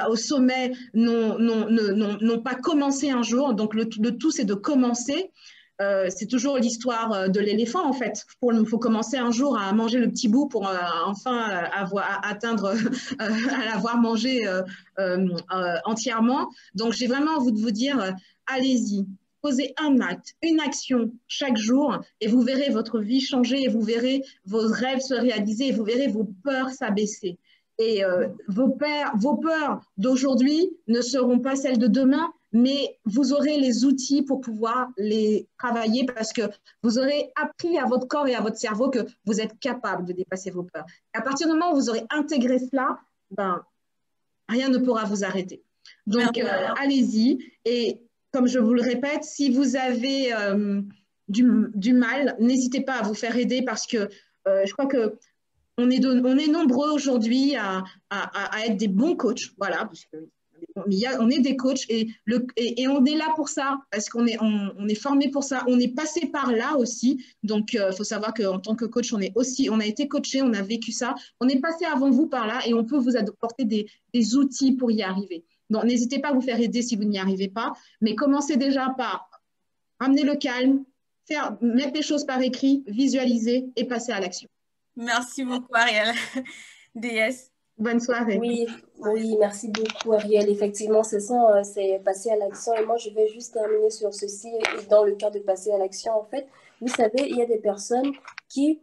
au sommet, n'ont pas commencé un jour. Donc, le tout, c'est de commencer. C'est toujours l'histoire de l'éléphant, en fait. Il faut commencer un jour à manger le petit bout pour enfin atteindre, à l'avoir mangé entièrement. Donc, j'ai vraiment envie de vous dire, allez-y, posez un acte, une action chaque jour et vous verrez votre vie changer et vous verrez vos rêves se réaliser et vous verrez vos peurs s'abaisser. Et vos peurs d'aujourd'hui ne seront pas celles de demain, mais vous aurez les outils pour pouvoir les travailler parce que vous aurez appris à votre corps et à votre cerveau que vous êtes capable de dépasser vos peurs. Et à partir du moment où vous aurez intégré cela, ben, rien ne pourra vous arrêter. Donc, allez-y. Et comme je vous le répète, si vous avez du mal, n'hésitez pas à vous faire aider parce que je crois que on est nombreux aujourd'hui à être des bons coachs, voilà, parce que on est des coachs et on est là pour ça, parce qu'on est, on est formé pour ça, on est passé par là aussi. Donc, il faut savoir qu'en tant que coach, on a été coaché, on a vécu ça, on est passé avant vous par là et on peut vous apporter des outils pour y arriver. Donc, n'hésitez pas à vous faire aider si vous n'y arrivez pas, mais commencez déjà par ramener le calme, mettre les choses par écrit, visualiser et passer à l'action. Merci beaucoup, Ariel. DS. Bonne soirée. Oui, merci beaucoup, Ariel. Effectivement, c'est passer à l'action. Et moi, je vais juste terminer sur ceci. Et dans le cas de passer à l'action, en fait, vous savez, il y a des personnes qui...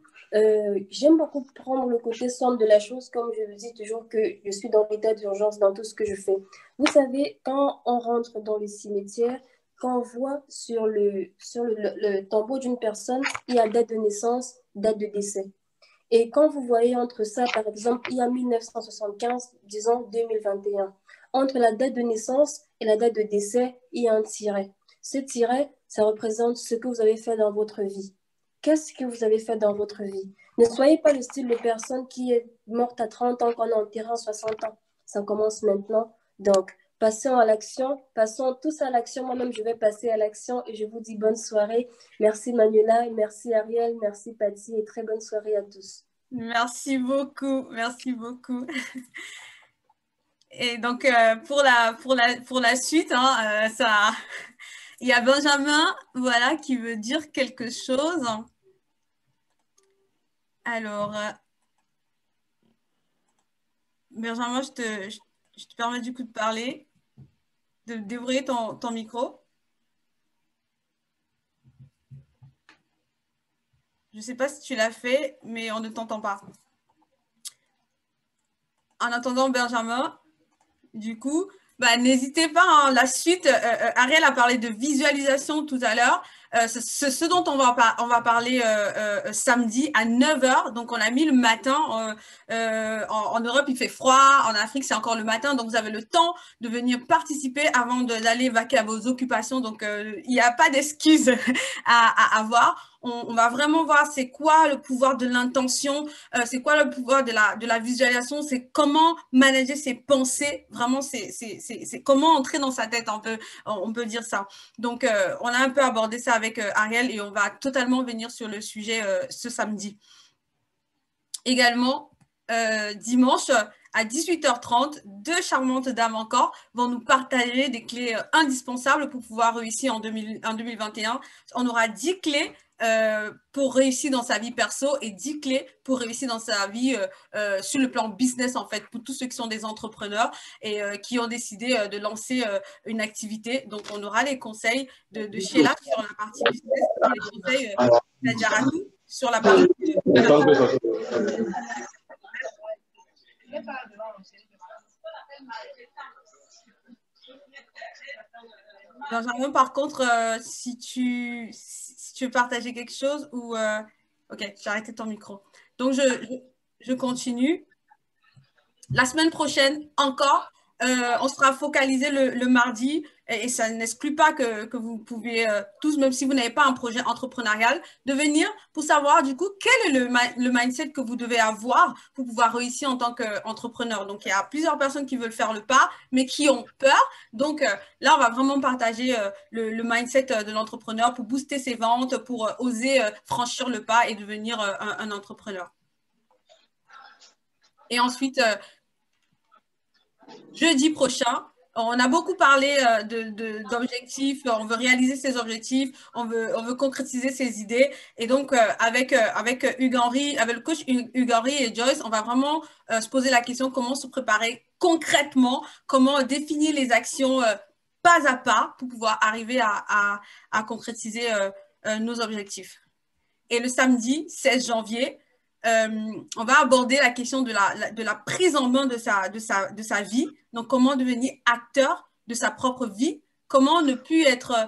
j'aime beaucoup prendre le côté sombre de la chose, comme je le dis toujours que je suis dans l'état d'urgence dans tout ce que je fais. Vous savez, quand on rentre dans le cimetière, quand on voit sur le tombeau d'une personne, il y a date de naissance, date de décès. Et quand vous voyez entre ça, par exemple, il y a 1975, disons 2021, entre la date de naissance et la date de décès, il y a un tiret. Ce tiret, ça représente ce que vous avez fait dans votre vie. Qu'est-ce que vous avez fait dans votre vie? Ne soyez pas le style de personne qui est morte à 30 ans, qu'on a enterré à 60 ans. Ça commence maintenant. Donc, passons à l'action. Passons tous à l'action. Moi-même, je vais passer à l'action et je vous dis bonne soirée. Merci Manuela, merci Ariel, merci Patty et très bonne soirée à tous. Merci beaucoup, merci beaucoup. Et donc, pour la suite, hein, il y a Benjamin, voilà, qui veut dire quelque chose. Alors, Benjamin, je te permets du coup de parler, de déverrouiller ton micro. Je ne sais pas si tu l'as fait, mais on ne t'entend pas. En attendant, Benjamin, du coup, bah, n'hésitez pas, hein, la suite, Ariel a parlé de visualisation tout à l'heure. C'est ce dont on va parler samedi à 9 h. Donc, on a mis le matin. En Europe, il fait froid. En Afrique, c'est encore le matin. Donc, vous avez le temps de venir participer avant d'aller vaquer à vos occupations. Donc, il n'y a pas d'excuses à avoir. On va vraiment voir c'est quoi le pouvoir de l'intention, c'est quoi le pouvoir de la visualisation, c'est comment manager ses pensées. Vraiment, c'est comment entrer dans sa tête, on peut dire ça. Donc, on a un peu abordé ça avec Ariel et on va totalement venir sur le sujet ce samedi. Également, dimanche, à 18 h 30, deux charmantes dames encore vont nous partager des clés indispensables pour pouvoir réussir en 2021. On aura 10 clés pour réussir dans sa vie perso et 10 clés pour réussir dans sa vie sur le plan business, en fait, pour tous ceux qui sont des entrepreneurs et qui ont décidé de lancer une activité. Donc, on aura les conseils de Sheila sur la partie business et les conseils de Nadjaratou sur la partie Benjamin, par contre, si tu veux partager quelque chose ou... Ok, j'ai arrêté ton micro. Donc, je continue. La semaine prochaine, encore, on sera focalisé le mardi et ça n'exclut pas que vous pouvez tous, même si vous n'avez pas un projet entrepreneurial, de venir pour savoir du coup quel est le mindset que vous devez avoir pour pouvoir réussir en tant qu'entrepreneur. Donc, il y a plusieurs personnes qui veulent faire le pas, mais qui ont peur. Donc, là, on va vraiment partager le mindset de l'entrepreneur pour booster ses ventes, pour oser franchir le pas et devenir un entrepreneur. Et ensuite, jeudi prochain, on a beaucoup parlé d'objectifs, on veut réaliser ses objectifs, on veut concrétiser ses idées. Et donc, avec Hugues Henry, avec le coach Hugues Henry et Joyce, on va vraiment se poser la question comment se préparer concrètement, comment définir les actions pas à pas pour pouvoir arriver à concrétiser nos objectifs. Et le samedi 16 janvier, on va aborder la question de la prise en main de sa vie. Donc, comment devenir acteur de sa propre vie. Comment ne plus être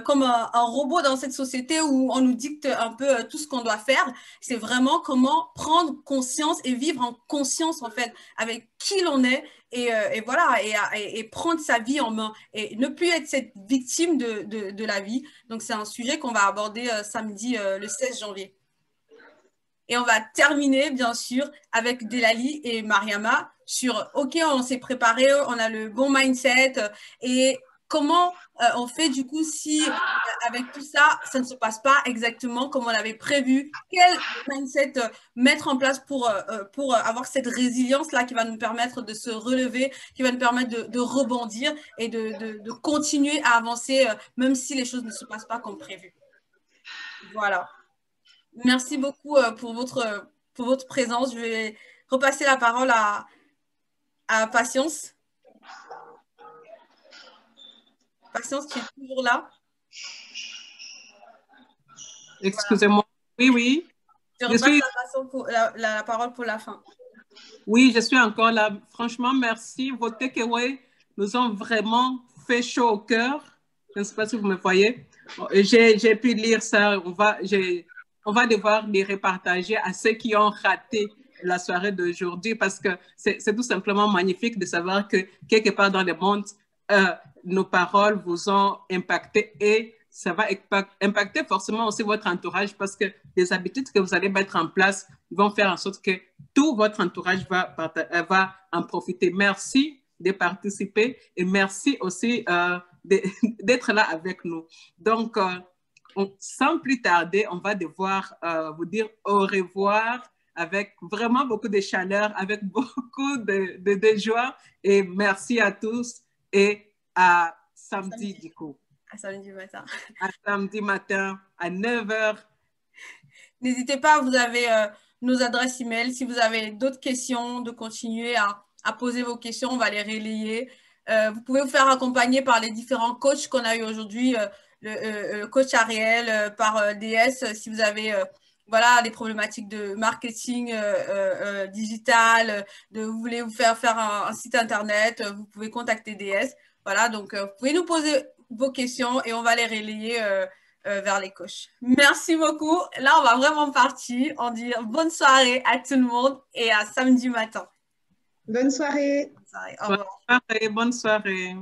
comme un robot dans cette société où on nous dicte un peu tout ce qu'on doit faire. C'est vraiment comment prendre conscience et vivre en conscience, en fait, avec qui l'on est et voilà, et prendre sa vie en main et ne plus être cette victime de la vie. Donc, c'est un sujet qu'on va aborder samedi le 16 janvier. Et on va terminer, bien sûr, avec Delali et Mariama sur « Ok, on s'est préparé, on a le bon mindset et comment on fait du coup si avec tout ça, ça ne se passe pas exactement comme on l'avait prévu. Quel mindset mettre en place pour avoir cette résilience-là qui va nous permettre de se relever, qui va nous permettre de rebondir et de continuer à avancer même si les choses ne se passent pas comme prévu. » Voilà. Merci beaucoup pour votre présence. Je vais repasser la parole à Patience. Patience, tu es toujours là? Excusez-moi. Oui, oui. Je repasse la parole pour la fin. Oui, je suis encore là. Franchement, merci. Vos takeaways nous ont vraiment fait chaud au cœur. Je ne sais pas si vous me voyez. J'ai pu lire ça. On va devoir les repartager à ceux qui ont raté la soirée d'aujourd'hui parce que c'est tout simplement magnifique de savoir que quelque part dans le monde, nos paroles vous ont impacté et ça va impacter forcément aussi votre entourage parce que les habitudes que vous allez mettre en place vont faire en sorte que tout votre entourage va en profiter. Merci de participer et merci aussi d'être là avec nous. Donc, sans plus tarder, on va devoir vous dire au revoir avec vraiment beaucoup de chaleur, avec beaucoup de joie. Et merci à tous et à samedi du coup. À samedi matin. À samedi matin à 9h. N'hésitez pas, vous avez nos adresses email. Si vous avez d'autres questions, de continuer à poser vos questions, on va les relayer. Vous pouvez vous faire accompagner par les différents coachs qu'on a eu aujourd'hui. Le coach Ariel, par DS, si vous avez voilà, des problématiques de marketing digital, vous voulez vous faire un site internet, vous pouvez contacter DS. Voilà, donc vous pouvez nous poser vos questions et on va les relayer vers les coachs. Merci beaucoup. Là, on va vraiment partir. On dit bonne soirée à tout le monde et à samedi matin. Bonne soirée. Bonne soirée. Au revoir. Bonne soirée.